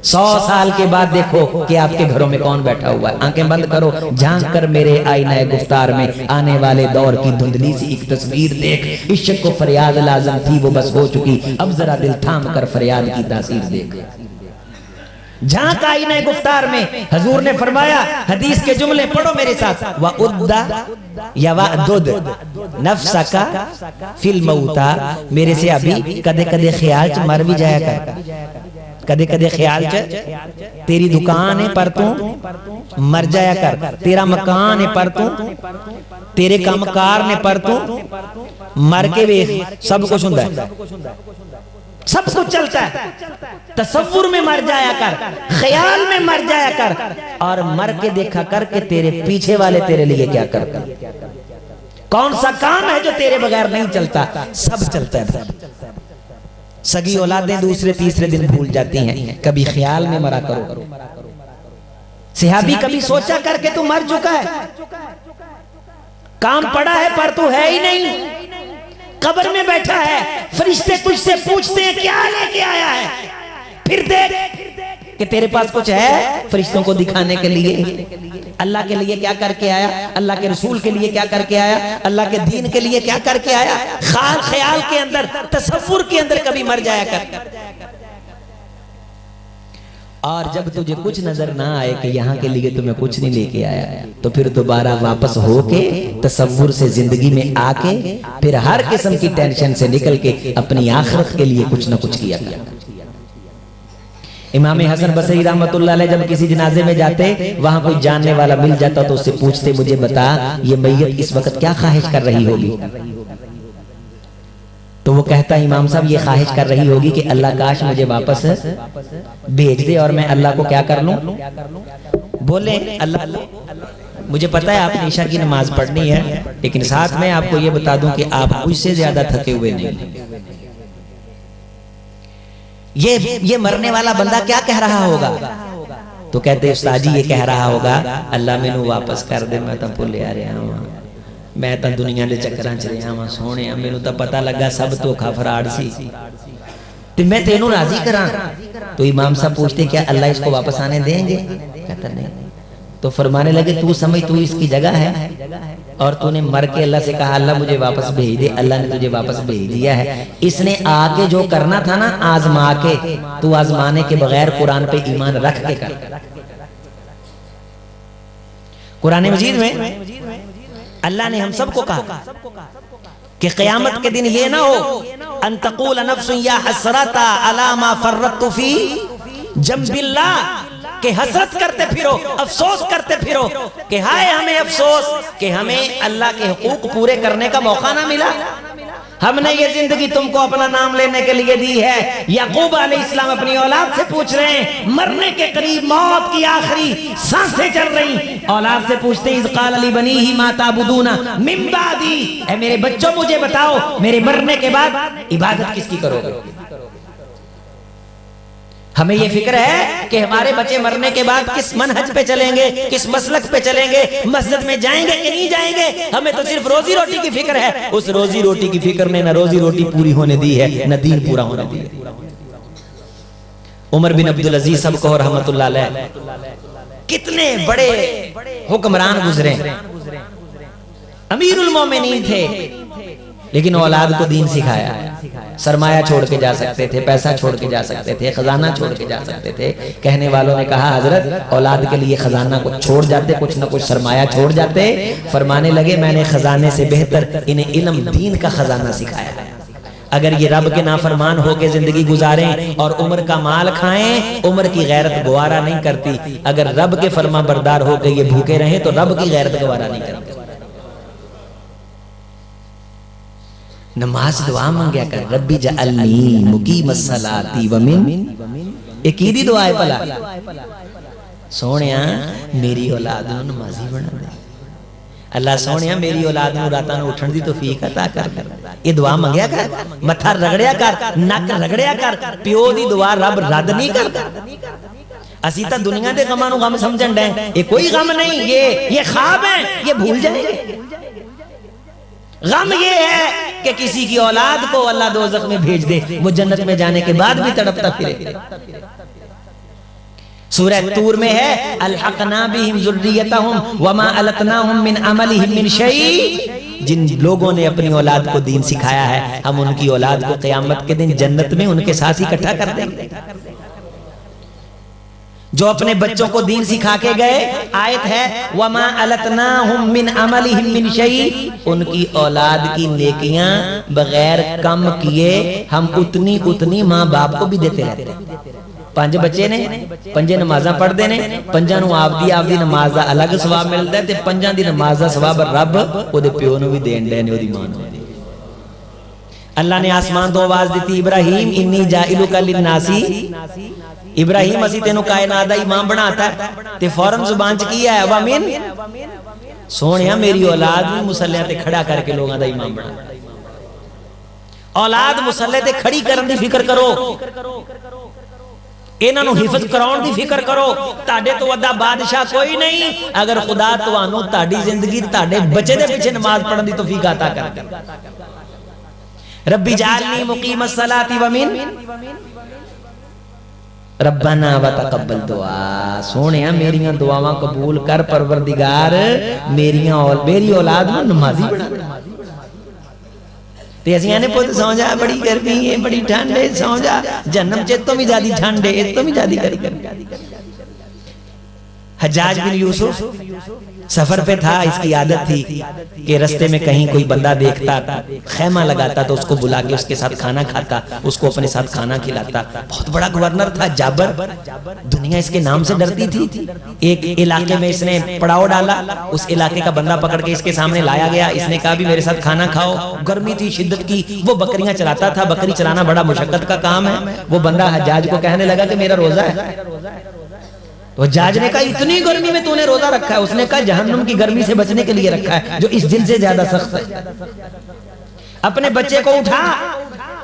100 साल के बाद देखो कि आपके घरों में कौन बैठा हुआ है। आंखें बंद करो, झांक कर मेरे आईना गुफ्तार में आने वाले दौर की धुंधली सी एक तस्वीर देख। इश्क को फरियाद लाजम थी वो बस हो चुकी, अब जरा दिल थाम कर फरियाद की तासीर देख। झांक आईना गुफ्तार में हजूर ने फरमाया, हदीस के जुमले पढ़ो मेरे साथ, व उद्दा या वअदुद नफ्सका फिल मौता। मेरे से अभी कदे कदे ख्याल च मर भी जाया कर, कदे कदे ख्याल च तेरी दुकान है पर तू मर जाया कर, तेरा मकान है पर तू, तेरे कामकार ने पर तू मर के वेख। सब कुछ हुंदा है, सब कुछ चलता है, तसव्वुर में मर जाया कर, ख्याल में मर जाया कर, और मर के देखा कर कि तेरे पीछे वाले तेरे लिए क्या करता, कौन सा काम है जो तेरे बगैर नहीं चलता। सब चलता है। सगी औलादें दूसरे तीसरे दिन भूल जाती हैं, कभी ख्याल में मरा करो। सहाबी कभी सोचा कर कि तू मर चुका है, काम पड़ा है पर तू है ही नहीं, कब्र में बैठा है, फरिश्ते तुझसे पूछते हैं क्या लेके आया है, फिर देख कि तेरे पास कुछ है फरिश्तों को दिखाने के लिए। अल्लाह के लिए क्या करके आया, अल्लाह के रसूल के लिए क्या करके आया, अल्लाह के दीन के लिए क्या करके आया। ख्याल के अंदर, तसव्वुर के अंदर कभी मर जाया कर। और जब तुझे कुछ नजर ना आए कि यहाँ के लिए तुम्हें कुछ नहीं लेके आया, तो फिर दोबारा वापस होके तसव्वुर से जिंदगी में आके फिर हर किस्म की टेंशन से निकल के अपनी आखिरत के लिए कुछ न कुछ किया। इमाम हसन बसरी रहमतुल्लाह अलैह जब किसी जनाजे में जाते, वहां कोई जानने वाला मिल जाता तो उससे पूछते, मुझे बता ये मैयत इस वक्त क्या ख्वाहिश कर रही होगी। तो वो कहता, इमाम साहब ये ख्वाहिश कर रही होगी कि अल्लाह काश मुझे वापस भेज दे और मैं अल्लाह को क्या कर लूं। बोले अल्लाह मुझे पता है आपने ईशा की नमाज पढ़नी है, लेकिन साथ में आपको ये बता दूं कि आप मुझसे ज्यादा थके हुए नहीं। ये मरने वाला बंदा क्या कह रहा होगा? तो कहते उस्ताद जी ये कह रहा होगा, अल्लाह मैनू वापस कर दे, मैं तो भुलिया रहा हूँ, मैं तो दुनिया के चक्कर च रहा हूँ, सोने मैनू तो पता लगा सब धोखा फराड सी, तो मैं तेनू राजी करा। तो इमाम साहब पूछते क्या अल्लाह इसको वापस आने देंगे? कहता नहीं। तो फरमाने लगे तू समझ तू इसकी जगह है और तूने मर के अल्लाह से कहा अल्लाह मुझे वापस भेज दे, अल्लाह ने तुझे वापस भेज दिया है। इसने आके जो करना था ना आजमा के, तू आजमाने के बगैर कुरान पे ईमान रख के कर। कुरान मजीद में अल्लाह ने हम सबको कहा कि क़यामत के दिन ये ना हो अन तक़ूल नफ्सुन या हसरता अला मा फर्रतु फी जंबिल्लाह, कि हसरत करते फिरो, अफसोस करते फिरो कि हाय हमें अफसोस कि हमें अल्लाह के हुकूक पूरे करने का मौका ना मिला। हमने ये जिंदगी तुमको अपना नाम लेने के लिए दी है। याकूब अलैहिस्सलाम अपनी औलाद से पूछ रहे हैं, मरने के करीब, मौत की आखिरी सांसें चल रही, औलाद से पूछते हैं इज़ क़ाल ली बनीही मा ताबुदूना मिन बादी, ऐ मेरे बच्चों मुझे बताओ मेरे मरने के बाद इबादत किसकी करोगे? हमें ये फिक्र है कि हमारे बच्चे मरने के बाद किस मनहज पे चलेंगे, किस मसलक पे चलेंगे, मस्जिद में जाएंगे कि नहीं जाएंगे। हमें तो सिर्फ रोजी रोटी की फिक्र है। उस रोजी रोटी की फिक्र ने न रोजी रोटी पूरी होने दी है न दीन पूरा होने दी है। उमर बिन अब्दुल अजीज सबको रहमतुल्लाह अलैह कितने बड़े हुक्मरान गुजरे, अमीरुल मोमिनीन थे, लेकिन औलाद को दीन सिखाया। सरमाया छोड़ के जा सकते थे, पैसा छोड़ के जा सकते थे, खजाना छोड़ के जा सकते थे। कहने वालों ने कहा हजरत औलाद के लिए खजाना को छोड़ जाते, कुछ ना कुछ सरमाया छोड़ जाते। फरमाने लगे मैंने खजाने से बेहतर इन्हें इल्म दीन का खजाना सिखाया है। अगर ये रब के नाफरमान होके जिंदगी गुजारें और उम्र का माल खाएं, उम्र की गैरत गवारा नहीं करती। अगर रब के फरमा बरदार होके ये भूखे रहें तो रब की गैरत गवारा नहीं करती। नमाज दुआ मांगया कर, रब्बी जअलनी मुकीमस सलाती व मिन, एक ईदी दुआ है भला, सोहणिया मेरी औलाद नूं नमाजी बना दे। अल्लाह सोहणिया मेरी औलाद नूं रातां नूं उठण दी तौफीक अता कर। ये दुआ मंगया कर, मत्था रगड़िया कर, नक रगड़िया कर। प्यो दी दुआ रब रद्द नहीं करता। असी तो दुनिया के गमां नूं गम समझण डे, ये कोई गम नहीं, ये ख्वाब है, ये भूल जाएंगे। गम ये है कि किसी की औलाद को अल्लाह दोज़ख में भेज दे, वो जन्नत में जाने के बाद भी तड़पता फिरे। सूरह तूर में है अलहक़ना बिहिम ज़ुर्रियतहुम वमा अलतनाहुम मिन अमलिहिम मिन शै। जिन लोगों ने अपनी औलाद को दीन सिखाया है, हम उनकी औलाद को क़यामत के दिन जन्नत में उनके साथ इकट्ठा कर देंगे। जो अपने बच्चों को दीन सिखा के गए, आयत है वमा अलतनाहुम मिन अमलिहिम मिन शै, उनकी औलाद की नेकियां बगैर कम किए हम उतनी उतनी माँ बाप को भी देते रहते हैं। 5 बच्चे ने, 5 नमाजा पढ़ते ने, 5 नूं आपदी नमाज दा अलग सवाब मिलता है, 5 दी नमाज दा सवाब रब ओदे प्यो नूं भी देण दे ने, ओदी मां नूं। अल्लाह ने आसमान तो आवाज दी इब्राहिम इन्नी जाइलुका लिन्नासी, इब्राहिम असी तेनों कायनात दा इमाम बनाता है, ते फौरन जुबान च की है वमिन, सोहणिया मेरी औलाद भी मुसल्ले ते खड़ा करके लोगों दा इमाम बना। औलाद मुसल्ले ते खड़ी करन दी फिक्र करो, इन्हां नूं हिफज कराउण दी फिक्र करो। तुहाडे तो वड्डा बादशाह कोई नहीं। अगर खुदा तुहानूं तुहाडी जिंदगी तुहाडे बच्चे दे पीछे नमाज पढ़न दी तौफीक अता कर दे। रब्बी जालनी मुकीमस सलाती व मिन रब्बना व तकब्बल दुआ, सोहणिया मेरियां दुआवां कबूल कर परवरदिगार, मेरी औलाद नूं नमाजी बना दे। ते असीं आने पुत सौ जा, बड़ी गर्मी है, बड़ी ठंड है, सौ जा, जहन्नम च तो भी ज्यादा ठंड है, इस तो भी ज्यादा गर्मी। हज्जाज बिन यूसुफ सफर पे था, इसकी आदत थी कि रास्ते में कहीं कोई बंदा देखता, खैमा लगाता तो उसको बुला के उसके साथ खाना खाता, उसको अपने साथ खाना खिलाता। बहुत बड़ा गवर्नर था जाबर, दुनिया इसके नाम से डरती थी। एक इलाके में इसने पड़ाव डाला, उस इलाके का बंदा पकड़ के इसके सामने लाया गया। इसने कहा भी मेरे साथ खाना खाओ। गर्मी थी शिद्दत की, वो बकरियां चलाता था, बकरी चलाना बड़ा मुशक्कत का काम है। वो बंदा हज्जाज को कहने लगा कि मेरा रोजा है। तो जज ने कहा इतनी गर्मी में तूने रोजा रखा है? उसने कहा जहन्नुम की गर्मी से बचने के लिए रखा है, जो इस दिन से ज्यादा सख्त है। अपने बच्चे को उठा,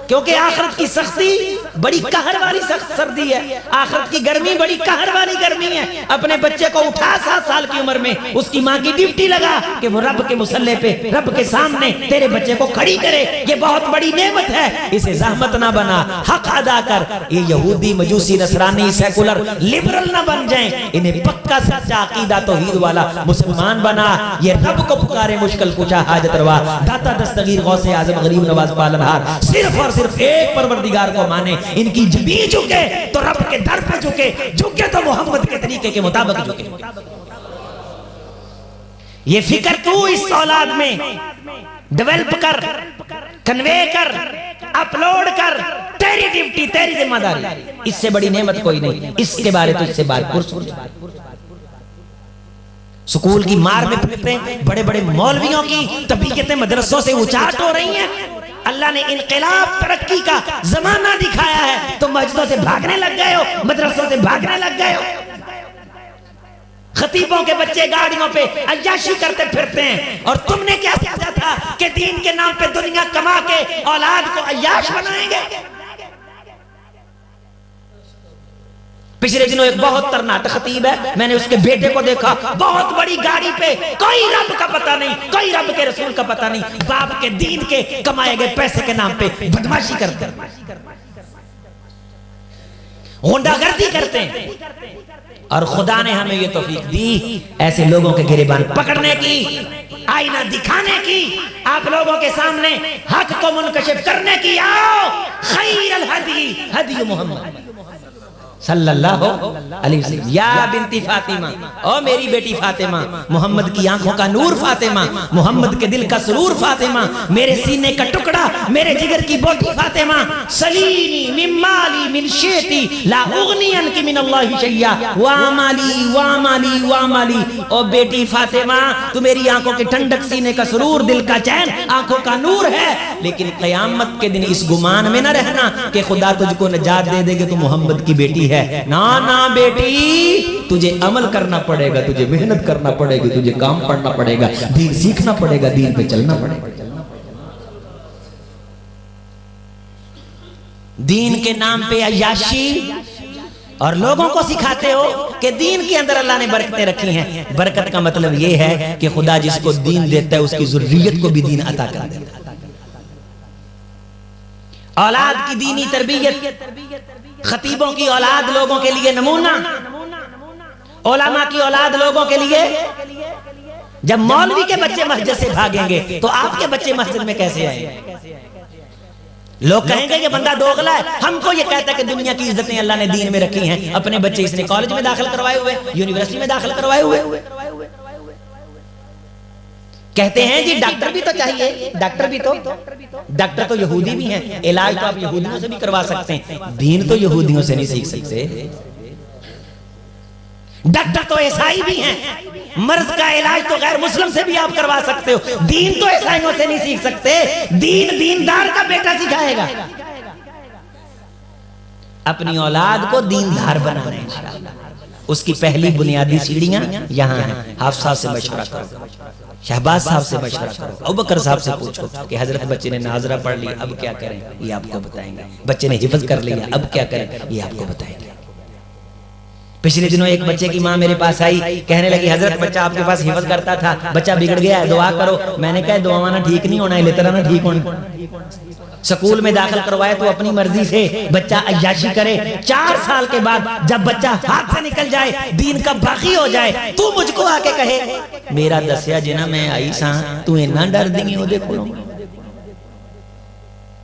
क्योंकि आखिरत की सख्ती बड़ी कहर वाली सख्त सर्दी है, आखिरत की गर्मी बड़ी कहर वाली गर्मी है। अपने बच्चे को उठा 7 साल की उम्र में, उसकी माँ की ड्यूटी लगा कि वो रब के मुसल्ले पे, रब के सामने तेरे बच्चे को खड़ी करे। ये बहुत बड़ी नेमत है, इसे जहमत ना बना, हक अदा कर। ये यहूदी, मजूसी, नसरानी, सेकुलर, लिबरल ना बन जाएं, इन्हें पक्का सच्चा अकीदा तौहीद वाला मुसलमान बना। ये रब को पुकारे, मुश्किल कुशा, हाजत रवा, दाता दस्तगीर, गौसे आजम, गरीब नवाज, पालनहार, सिर्फ और सिर्फ एक परवरदिगार को माने। इनकी जबीन झुके तो रब के दर पे झुके, झुके तो मोहम्मद के तरीके के मुताबिक झुके। ये फिक्र तू इस औलाद में डेवलप कर, कन्वे कर, अपलोड कर। तेरी ड्यूटी, तेरी जिम्मेदारी, इससे बड़ी नेमत कोई नहीं। इसके बारे तो इससे बात पुरसुर। स्कूल की मार में फिरते हैं, बड़े बड़े मौलवियों की तबीयतें मदरसों से उचाट हो रही हैं। अल्लाह ने इनकलाब, तरक्की का जमाना दिखाया है, तो मस्जिदों से भागने लग गए हो, मदरसों से भागने लग गए हो। खतीबों के बच्चे गाड़ियों पे अय्याशी करते फिरते हैं, और तुमने क्या सोचा था कि दीन के नाम पे दुनिया कमा के औलाद को अय्याश बनाएंगे। पिछले दिनों एक बहुत तरनाट खतीब है, मैंने उसके बेटे को देखा, बहुत बड़ी गाड़ी पे, कोई रब का पता नहीं, कोई रब के रसूल का पता नहीं, बाप के दीन के कमाए गए पैसे के नाम पे बदमाशी करते हैं, गुंडागर्दी करते हैं। और खुदा ने हमें ये तौफीक दी ऐसे लोगों के गिरेबान पकड़ने की, आईना दिखाने की, आप लोगों के सामने हक को मुनकशिफ करने की। आओ, खैरुल हदी हदी मोहम्मद सल्लल्लाहु अलैहि वसल्लम। या बिनती फातिमा, ओ मेरी बेटी फातिमा, मोहम्मद की आंखों का नूर फातिमा, मोहम्मद के दिल का सुरूर फातिमा, मेरे सीने का टुकड़ा, मेरे जिगर की बोटी फातिमा, सलीनी मिन माली मिन शेती ला उगनियन की मिन अल्लाह शैया वा माली वा माली वा माली। ओ बेटी फातिमा, तू मेरी आंखों की ठंडक, सीने का सुरूर, दिल का चैन, आंखों का नूर है, लेकिन क़यामत के दिन इस गुमान में न रहना कि खुदा तुझको निजात दे देगा, तू मोहम्मद की बेटी है। ना ना बेटी, तुझे अमल करना पड़ेगा, तुझे मेहनत करना पड़ेगी, तुझे काम पढ़ना पड़ेगा, दीन सीखना पड़ेगा, दीन पे चलना पड़ेगा। दीन के नाम पे अय्याशी, और लोगों को सिखाते हो कि दीन के अंदर अल्लाह ने बरकतें रखी हैं। बरकत का मतलब यह है कि खुदा जिसको दीन देता है उसकी ज़ुर्रियत को भी दीन अता कर देता है। औलाद की दीनी तरबियत, खतीबों की औलाद लोगों के लिए नमूना, उलमा की औलाद लोगों के लिए। जब मौलवी के बच्चे मस्जिद से भागेंगे तो आपके बच्चे मस्जिद में कैसे आएंगे? लोग कहेंगे कि बंदा दोगला है। हमको ये कहता है कि दुनिया की इज्जतें अल्लाह ने दीन में रखी हैं, अपने बच्चे इसने कॉलेज में दाखिल करवाए हुए, यूनिवर्सिटी में दाखिल करवाए हुए। कहते हैं जी डॉक्टर भी तो चाहिए, डॉक्टर तो यहूदी भी हैं, इलाज तो आप यहूदियों से भी करवा सकते हैं, दीन तो यहूदियों से नहीं सीख सकते। डॉक्टर तो ईसाई भी हैं, मर्ज का इलाज तो गैर मुस्लिम से भी आप करवा सकते हो, दीन तो ईसाइयों से नहीं सीख सकते। दीन दीनदार का बेटा सिखाएगा। अपनी औलाद को दीनदार बनाना है इंशाअल्लाह। उसकी पहली बुनियादी सीढ़ियां यहाँ हैं। हाफिज साहब से मशवरा करो, शहबाज साहब से मशवरा करो, अबू बकर साहब से पूछो कि हजरत बच्चे ने नाजरा पढ़ लिया, अब क्या करें, ये आपको बताएंगे। बच्चे ने हिफ्ज कर लिया, अब क्या करें, ये आपको बताएंगे। पिछले दिनों एक बच्चे की माँ मेरे पास आई, कहने लगी हजरत बच्चा आपके पास हिफ्ज करता था, बच्चा बिगड़ गया है, दुआ करो। मैंने कहा दुआ माना ठीक नहीं होना है, लेते रहना ठीक होना। स्कूल में दाखिल करवाए तो अपनी मर्जी से बच्चा अय्याशी करे, 4 साल के बाद जब बच्चा हाथ से निकल जाए, दीन का बाकी हो जाए, तू मुझको आके कहे मेरा दसिया जिना मैं आई सा, तू इन्ना डर दी ओदे कोलों।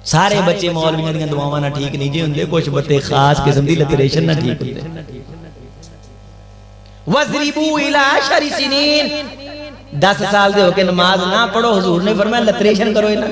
सारे बच्चे मौलवियां दी दुआवां ना ठीक नहीं जी हुंदे, कुछ बच्चे खास किस्म दी लिटरेशन ना ठीक हुंदे। वज़रिबू इला अशरि सिनीन, 10 साल दे होके नमाज ना पढ़ो, हुजूर ने फरमाया लिटरेशन करो इन्हां।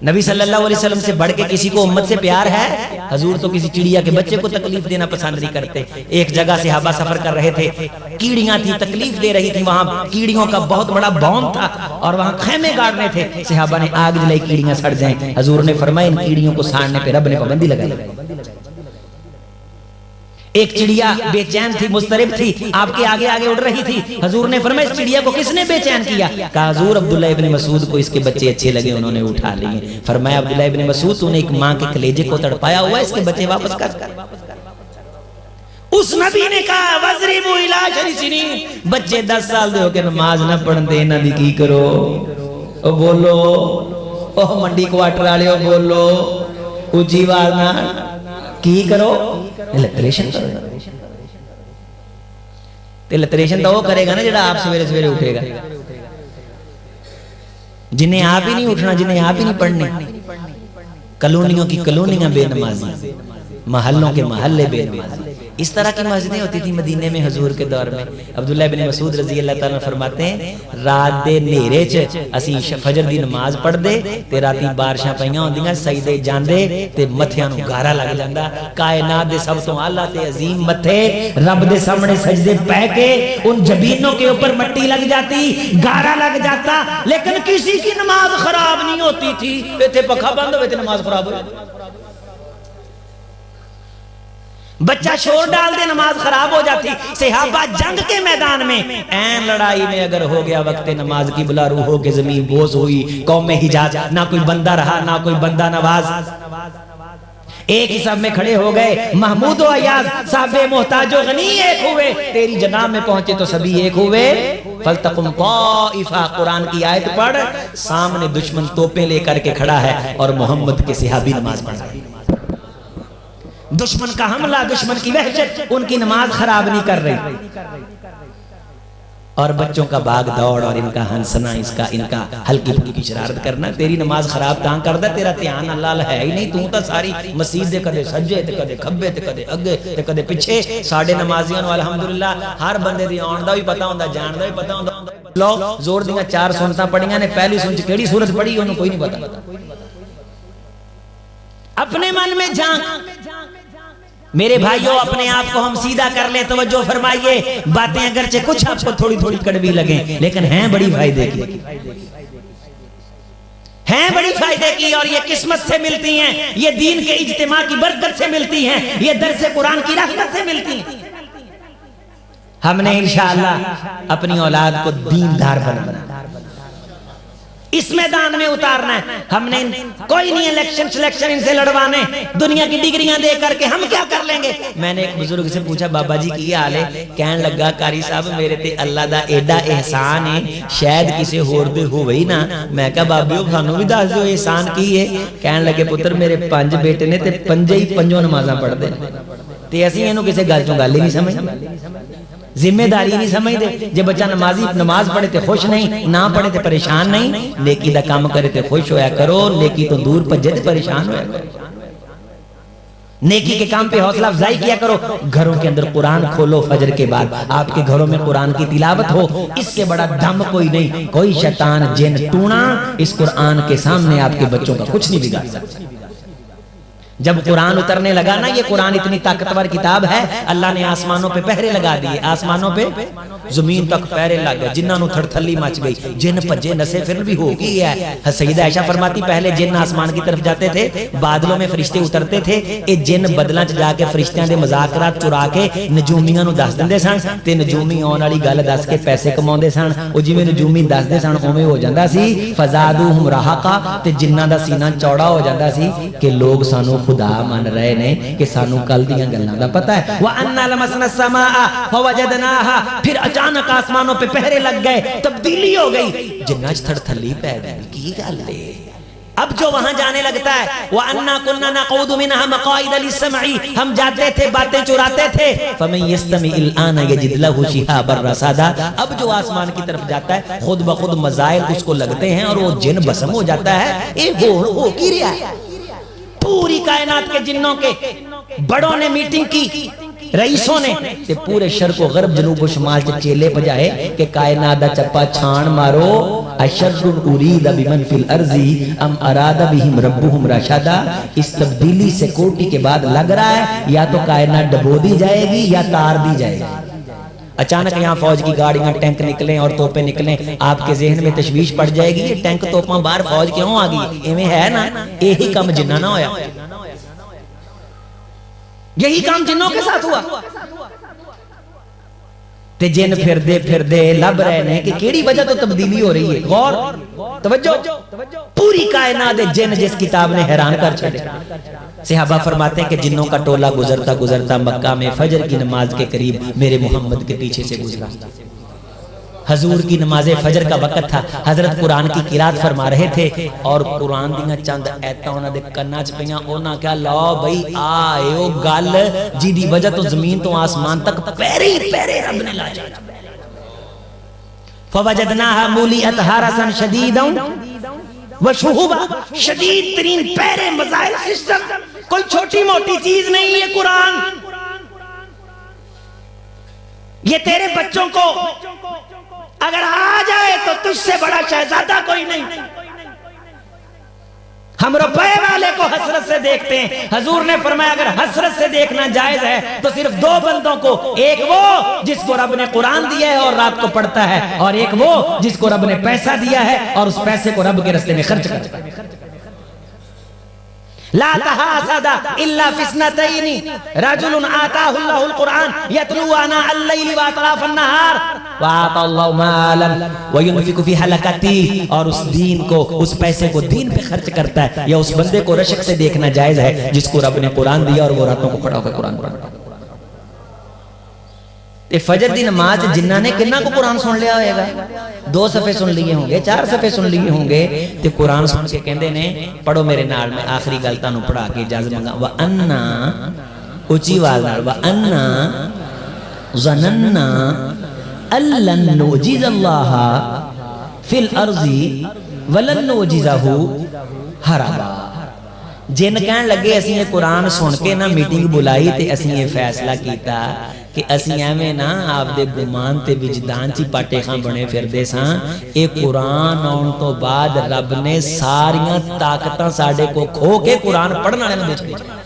नबी सल्लल्लाहु अलैहि वसल्लम से बढ़ के किसी को उम्मत से प्यार है? हजूर तो किसी चिड़िया के बच्चे को तकलीफ देना पसंद नहीं करते। एक जगह से सहाबा सफर कर रहे थे, कीड़ियां थी, तकलीफ दे रही थी, वहां कीड़ियों का बहुत बड़ा बॉम्ब था और वहां खेमे गाड़ने थे। सहाबा ने आग जलाई, कीड़ियां सड़ जाएं। हजूर ने फरमाया इन कीड़ियों को साड़ने पे रब ने पाबंदी लगाई। एक चिड़िया बेचैन थी, मुस्तरिब थी, आपके आगे आगे उड़ रही थी। हजूर ने फरमाया इस चिड़िया को किसने बेचैन किया? कहा हजूर अब्दुल्ला इब्न मसूद को इसके बच्चे अच्छे लगे, उन्होंने उठा लिए। फरमाया अब्दुल्ला इब्न मसूद तूने एक माँ के कलेजे को तड़पाया हुआ है, इसके बच्चे वापस कर। उस नबी ने कहा वज़रिबू इला शरीसिनी, बच्चे 10 साल दे होके नमाज ना पढ़ते, इन्हां दी की करो? ओ बोलो, ओ मंडी क्वार्टर वाले ओ बोलो ऊंची आवाज नाल की करो? इलैक्ट्रेशन करो। ते इलैक्ट्रेशन तो वो करेगा ना जिहड़ा आप सवेरे सवेरे उठेगा। जिन्हें आप ही नहीं उठना, जिन्हें आप ही नहीं पढ़ने, कॉलोनियों की कॉलोनियां बेनमाजी, महल्लों के महल्ले बेनमाजी। इस तरह की मस्जिदें होती थी मदीने में हजूर के दौर में। अब्दुल्ला इब्न मसूद रजी अल्लाह ताला फरमाते हैं रात दे नेरे च असी फजर दी नमाज पढ़दे ते राती बारिशां पईयां होंदियां, सजदे जांदे ते मत्थियां नूं गारा लग जांदा। कायनात दे सब तो आला ते अजीम मत्थे रब दे सामने सजदे पै के उन जबीनों के ऊपर मट्टी लग जाती, गारा लग जाता, लेकिन किसी की नमाज खराब नहीं होती थी। इत्थे पखा बंद होवे ते नमाज खराब हो, बच्चा शोर डाल दे नमाज खराब हो जाती। सहाबा जंग के मैदान में ऐन लड़ाई में अगर हो गया वक्त नमाज की बुला रूह हो के जमीन बोझ हुई, कौम में हिजाज ना कोई बंदा रहा ना कोई बंदा नवाज, एक ही सब में खड़े हो गए। महमूद अयाज साहबे मोहताजो गनी एक हुए, तेरी जनाब में पहुंचे तो सभी एक हुए। फलतकुम ताइफा, कुरान की आयत पढ़, सामने दुश्मन तोपें लेकर के खड़ा है और मोहम्मद के सहाबी नमाज पढ़ रहे। दुश्मन का हमला, दुश्मन की वहशत उनकी नमाज खराब नहीं कर रही। और बच्चों का भाग दौड़ और इनका हंसना, इसका इनका हल्की फुल्की शरारत करना तेरी नमाज खराब तां करदा, तेरा ध्यान अल्लाह है ही नहीं। तू तो सारी मसीह दे कदे सज्जे ते कदे खब्बे ते कदे अगे ते कदे पिछे। साडे नमाजियां नूं अल्हम्दुलिल्लाह हर बंदे दी आउण दा भी पता हुंदा, जाण दा भी पता हुंदा। लो जोर दियां 4 सुनतां पढ़ियां ने, पहली सुन च केड़ी सूरत पढ़ी ओनू कोई नहीं पता। अपने मन में झांक मेरे भाइयों, अपने आप को हम सीधा कर ले, तवज्जो फरमाइए। बातें अगरचे कुछ आपको थोड़ी थोड़ी कड़वी लगे, लेकिन हैं बड़ी फायदे की, हैं बड़ी फायदे की, और ये किस्मत से मिलती हैं, ये दीन के इज्तिमा की बरकत से मिलती हैं, ये दर्से कुरान की रहमत से मिलती हैं। हमने इंशाअल्लाह अपनी औलाद को दीनदार बनाना, इस मैदान में उतारना है। हमने कोई नहीं इलेक्शन सिलेक्शन इनसे लड़वाने, दुनिया की डिग्रियां दे करके हम क्या कर लेंगे। मैंने एक बुजुर्ग से पूछा बाबा जी की हाल है, कहने लगा कारी साहब मेरे ते अल्लाह दा एडा एहसान है, शायद किसी होर दे होवे ही ना। मैं कहा बाबियो खानू भी दस दो एहसान की है। कहने लगे पुत्र मेरे 5 बेटे ने ते पंजे ही पंजों नमाज़ां पढ़दे ते असीं इहनूं किसी गल चों गल ही नहीं समझदे, जिम्मेदारी नहीं समझते। जे बच्चा नमाज पढ़े तो खुश नहीं, ना पढ़े तो परेशान नहीं। नेकी दा काम करे तो खुश होया करो, नेकी तो दूर भजे तो परेशान होया करो। नेकी के काम पे हौसला अफजाई किया करो। घरों के अंदर कुरान खोलो, फजर के बाद आपके घरों में कुरान की तिलावत हो, इससे बड़ा दम कोई नहीं। कोई शैतान जिन टूना इस कुरान के सामने आपके बच्चों का कुछ नहीं बिगाड़ सकता। जब कुरान उतरने लगा ना, ये कुरान इतनी ताकतवर किताब है, अल्लाह ने आसमानों पे पहरे लगा दिए, आसमानों पे जमीन तक पहरे लग गए, जिन्होंने थड़थली मच गई, जिन भजे नसे फिर भी हो गई है। सईदा आयशा फरमाती पहले जिन आसमान की तरफ जाते थे, बादलों में फरिश्ते उतरते थे, ये जिन बदलों च जाके फरिश्तियां दे मजाकरात चुरा के नजूमियां नूं दस दिंदे सन, ते नजूमी आउण वाली गल दस के पैसे कमाउंदे सन। ओ जिवें नजूमी दसदे सन उवें हो जांदा सी। फज़ादूहुम रहाका, ते जिन्हां दा सीना चौड़ा हो जांदा सी कि लोग सानू खुदा मान रहे ने, कि सानू कल दियां गल्लां दा पता है। व अन्ना लमसना समाआ फवजदनाहा, फिर अचानक आसमानों पे पहरे लग गए, तब्दीली हो गई, जिन्ना च थड़थली पै गई। की गल है अब जो वहां जाने लगता है। व अन्ना कुन्ना नक़ऊदु मिनहा मक़ाइद लिस्समई, हम जाते थे बातें चुराते थे। फमन यस्तमिल आना यजिद लहु शिहाबर रसादा, अब जो आसमान की तरफ जाता है खुद ब खुद मज़ाइल उसको लगते हैं और वो जिन भस्म हो जाता है। एक हो की रिया है। पूरी कायनात के जिन्नों के बड़ों ने मीटिंग की, रईसों ने, ते पूरे शर्क व गर्ब जनूब व शुमाल च चेले भजाए कि कायनात दा चप्पा छान मारो। अशर्रुन उरीदा बिमन फिल अर्जी अम अरादा बिहिम रब्बुहुम रशादा। इस तब्दीली से कोटि के बाद लग रहा है या तो कायनात डबो दी जाएगी या तार दी जाएगी। अचानक यहाँ फौज की गाड़ियां टैंक निकले और तोपें निकले, आपके जहन में तशवीश पड़ जाएगी ये टैंक तोपा बाहर फौज क्यों आ गई। इवें है ना, यही कम जिन्ना ना होया। यही काम जिन्नों के साथ हुआ। ते जिन फिरदे फिरदे लब रहे ने कि केड़ी वजह तो तब्दीली हो रही है। गौर तवज्जो, पूरी कायनात जिन जिस किताब ने हैरान कर छोड़े। सहाबा फरमाते हैं कि जिन्नों का टोला गुजरता गुजरता मक्का में फजर की नमाज के करीब मेरे मोहम्मद के पीछे से गुजरा। हजूर की नमाज फजर का वक्त था। हजरत कुरान की किरात फरमा रहे थे और कुरान दियां चंद ऐतां उन्हां दे कन्नां च पईयां। उन्हां क्या लो बई आए ओ गल जिदी वजह तो जमीन तो आसमान तक पैरे ही पैरे रब ने ला दिए। फवजदनाहा मूलिअत हारसन शदीदन व शुहुबा, शदीद तरीन पैरे मज़ाहिर सिस्टम, कोई छोटी मोटी चीज नहीं है कुरान। ये तेरे बच्चों को अगर आ जाए तो तुझसे बड़ा शहजादा कोई नहीं। हम रुपए वाले को हसरत से देखते हैं। हजूर ने फरमाया अगर हसरत से देखना जायज है तो सिर्फ दो बंदों को, एक वो जिसको रब ने कुरान दिया है और रात को पढ़ता है, और एक वो जिसको रब ने पैसा दिया है और उस पैसे को रब के रास्ते में खर्च करता है। ला तहासदा इल्ला फिस्नतैनी रजुलुन आताहुल्लाहुल कुरान यतलू आना अल-लैली व अतराफन नहार व आताल्लाहु मालन व युनफिकु फी हलकती, और उस दीन को, उस पैसे को दीन पे खर्च करता है। या उस बंदे को रशक से देखना जायज है जिसको रब ने कुरान दिया और वो रातों को खड़ा होकर कुरान पढ़ता है। फजर दी नमाज जिन्ना ने किन्ना को कुरान सुन लिया होगा, 2 सफ़े सुन लिए होंगे, 4 सफ़े सुन लिए होंगे, ते कुरान सुन के कहंदे ने पढ़ो मेरे नाल, मैं आखिरी गल तानू पढ़ा के इजाजत मंगा। व अन्ना, ऊंची आवाज नाल, व अन्ना ज़नन्ना अल्लन नुजिज़ल्लाह फिल अर्ज़ी वलन नुजिज़हु हरबा। जिन कहन लगे असीं ये कुरान सुन के ना मीटिंग बुलाई ते असीं ये फैसला कीता कि असीं एवें ना आपदे गुमान ते विजदान च पाटे खां बने फिरदे सां। ये कुरान आउण तो बाद रब ने सारियां ताकतां साडे को खो के कुरान पढ़न वाले नूं दे छड्डियां।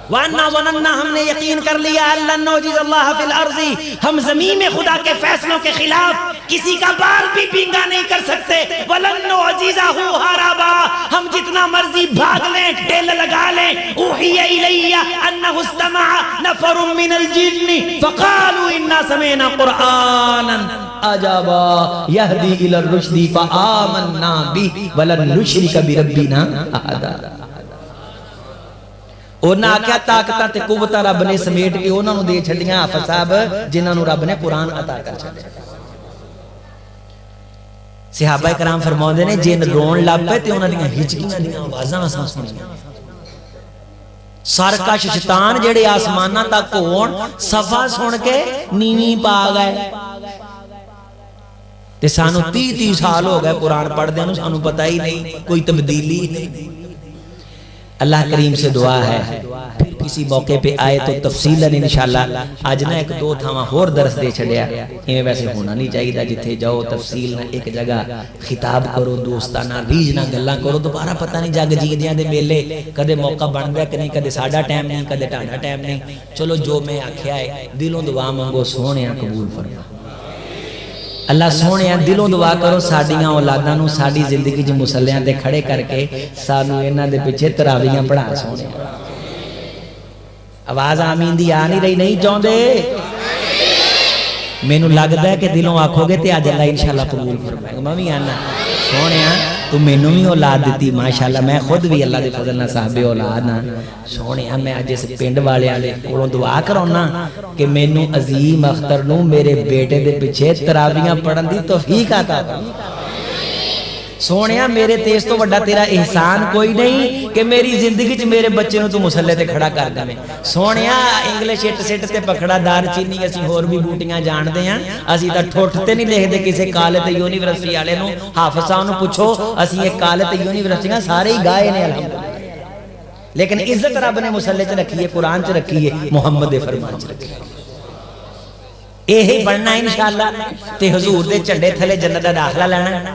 वान्ना वनन्ना, हमने यकीन कर लिया, अल्लाह नौजिज़ल्लाह फिल अर्ज़ी, हम ज़मीन में खुदा के फैसलों के खिलाफ किसी का बाल भी पींगा नहीं कर सकते। वलन नौजिज़हु हरबा, हम जितना मर्जी भाग लें, ढेल लगा लें। उहिया इलैया अन्नहु इस्तमअ नफरुम मिनल जिन्नि फ़क़ालू इन्ना समिअना क़ुरआनन अजबा यहदी इलर रुश्दी फ़आमन्ना बिहि वलन नुश्रिका बिरब्बिना अहदा। उन्हें आख्या ताकतां ते कुव्वतां रब ने समेट के उन्होंने दे छड्डियां हाफिज़ साहब जिन्होंने रब ने कुरान अता कर छड्डिया। सहाबा कराम फरमाउंदे ने जिन रोण लग पे ते उन्हां दीयां हिचकियां दीयां आवाज़ां असां सुणियां। सरकश शैतान जेड़े आसमानां तक होण सफा सुन के नीवी पा गए। ते सानू 30 साल हो गए कुरान पढ़दे नूं, सानू पता ही नहीं, कोई तब्दीली नहीं। अल्लाह करीम से दुआ है फिर किसी मौके पे आए तो तफसीलन इंशाअल्लाह। आज ना 1-2 थावां होर दरस दे छड़िया, इवें वैसे होना नहीं चाहिए। जिथे जाओ तफसील ना एक जगह खिताब करो, दोस्ताना रीज ना गल्लां करो। दोबारा पता नहीं जग जीदियां दे मेले कदे मौका बनदा कि नहीं, कदे साडा टाइम नहीं, कदे टाडा टाइम नहीं। चलो जो मैं आख्या है दिलों दुआ मंगो, सोहणिया कबूल फरमा। अल्लाह सोहणिया दिलों दुआ करो साडियां औलादां नूं साडी जिंदगी च मुसल्लियां ते खड़े करके सानू इन्हां दे पिछे तरावियां पढ़ा। सोहणिया आवाज आमीन दी आ नहीं रही, नहीं चाहते? मैनू लगता है कि दिलों आखोगे तो अज अल्लाह इंशाअल्लाह कबूल फरमाएगा। मैं भी आना सोहणिया तू मैनू भी औलाद दी माशाअल्लाह, मैं खुद भी अल्लाह के फजल नाल साहिबे औलाद हाँ। सोहणिया मैं अज इस पिंड वालियां दे कोलों दुआ कराउना कि मैनू अजीम अख्तर नूं मेरे बेटे दे पिछे तरावियां पढ़न दी तौफीक अता फरमा। सोहणिया मेरे तेज तो वड्डा तेरा एहसान कोई नहीं कि मेरी जिंदगी च मेरे बच्चे नूं तू मुसल्ले ते खड़ा कर देवें। सोहणिया इंग्लिश इट सिट ते पकड़ा दार चीनी असीं होर भी बूटियां जाणदे हां, असीं तां ठुठ ते नहीं लिखदे किसी कॉलेज ते यूनीवर्सिटी वाले नूं। हाफिज़ साहब नूं पुछो असीं एक कॉलेज ते यूनीवर्सिटियां सारे ही गाए ने अल्हम्दुलिल्लाह, लेकिन इज्जत रब ने मुसल्ले च रखी है, कुरान च रखी है, मुहम्मद दे फरमान च रखी है। यही बनना इंशाअल्लाह ते हुजूर दे झंडे थले जन्नत दा दाखला लेना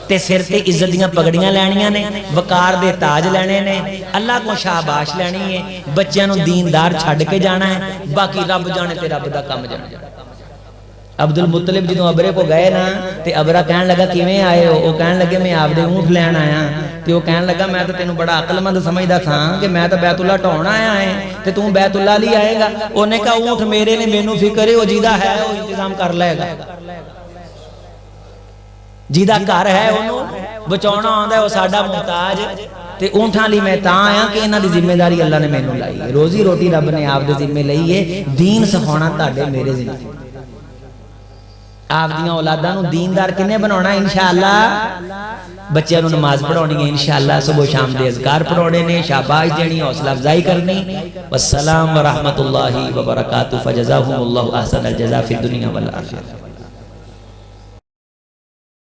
ते सिर ते इज्जत दियां पगड़ियां लैणियां ने, वकार दे ताज लेने ने, अल्लाह को शाबाश लैनी है, बच्चों नूं दीनदार छड्ड के जाना है, बाकी रब जाने ते रब दा काम जाने। अब्दुल मुतलिब जो अबरे को गए ना तो अबरा कह लगा किवें आए हो, वो कह लगे मैं आपदे ऊँट लैन आया। तो वह कह लगा मैं तो तेन बड़ा अकलमंद समझदा था कि मैं तो बैतुल्ला ढाउण आया है तो तू बैतुल्ला ली आएगा। उन्हें कहा ऊँट मेरे ने, मैनू फिक्र है, वो जिहदा है वो इंतजाम कर लेगा, जिहदा घर है उन्होंने बचाउणा आउंदा है, वो साडा मुहताज। ते ऊँठां लई मैं तां आया कि इन्हां दी जिम्मेदारी अल्लाह ने मैनू लाई है, रोजी रोटी रब ने आप दे जिम्मे लई है, दीन सिखाउणा तुहाडे मेरे जिम्मे। आप दियां औलादां नूं दीनदार किन्ने बनाउणा? इंशाअल्लाह बच्चों नूं नमाज पढ़ाउणी है, इंशाअल्लाह सुबह शाम दे अज़कार पढ़ाउणे ने, शाबाश देनी, हौसला अफजाई करनी। वस्सलाम व रहमतुल्लाहि व बरकातुहू, फजज़ाहुमुल्लाहु अहसनल जज़ा फिद दुनिया वल आखिरह।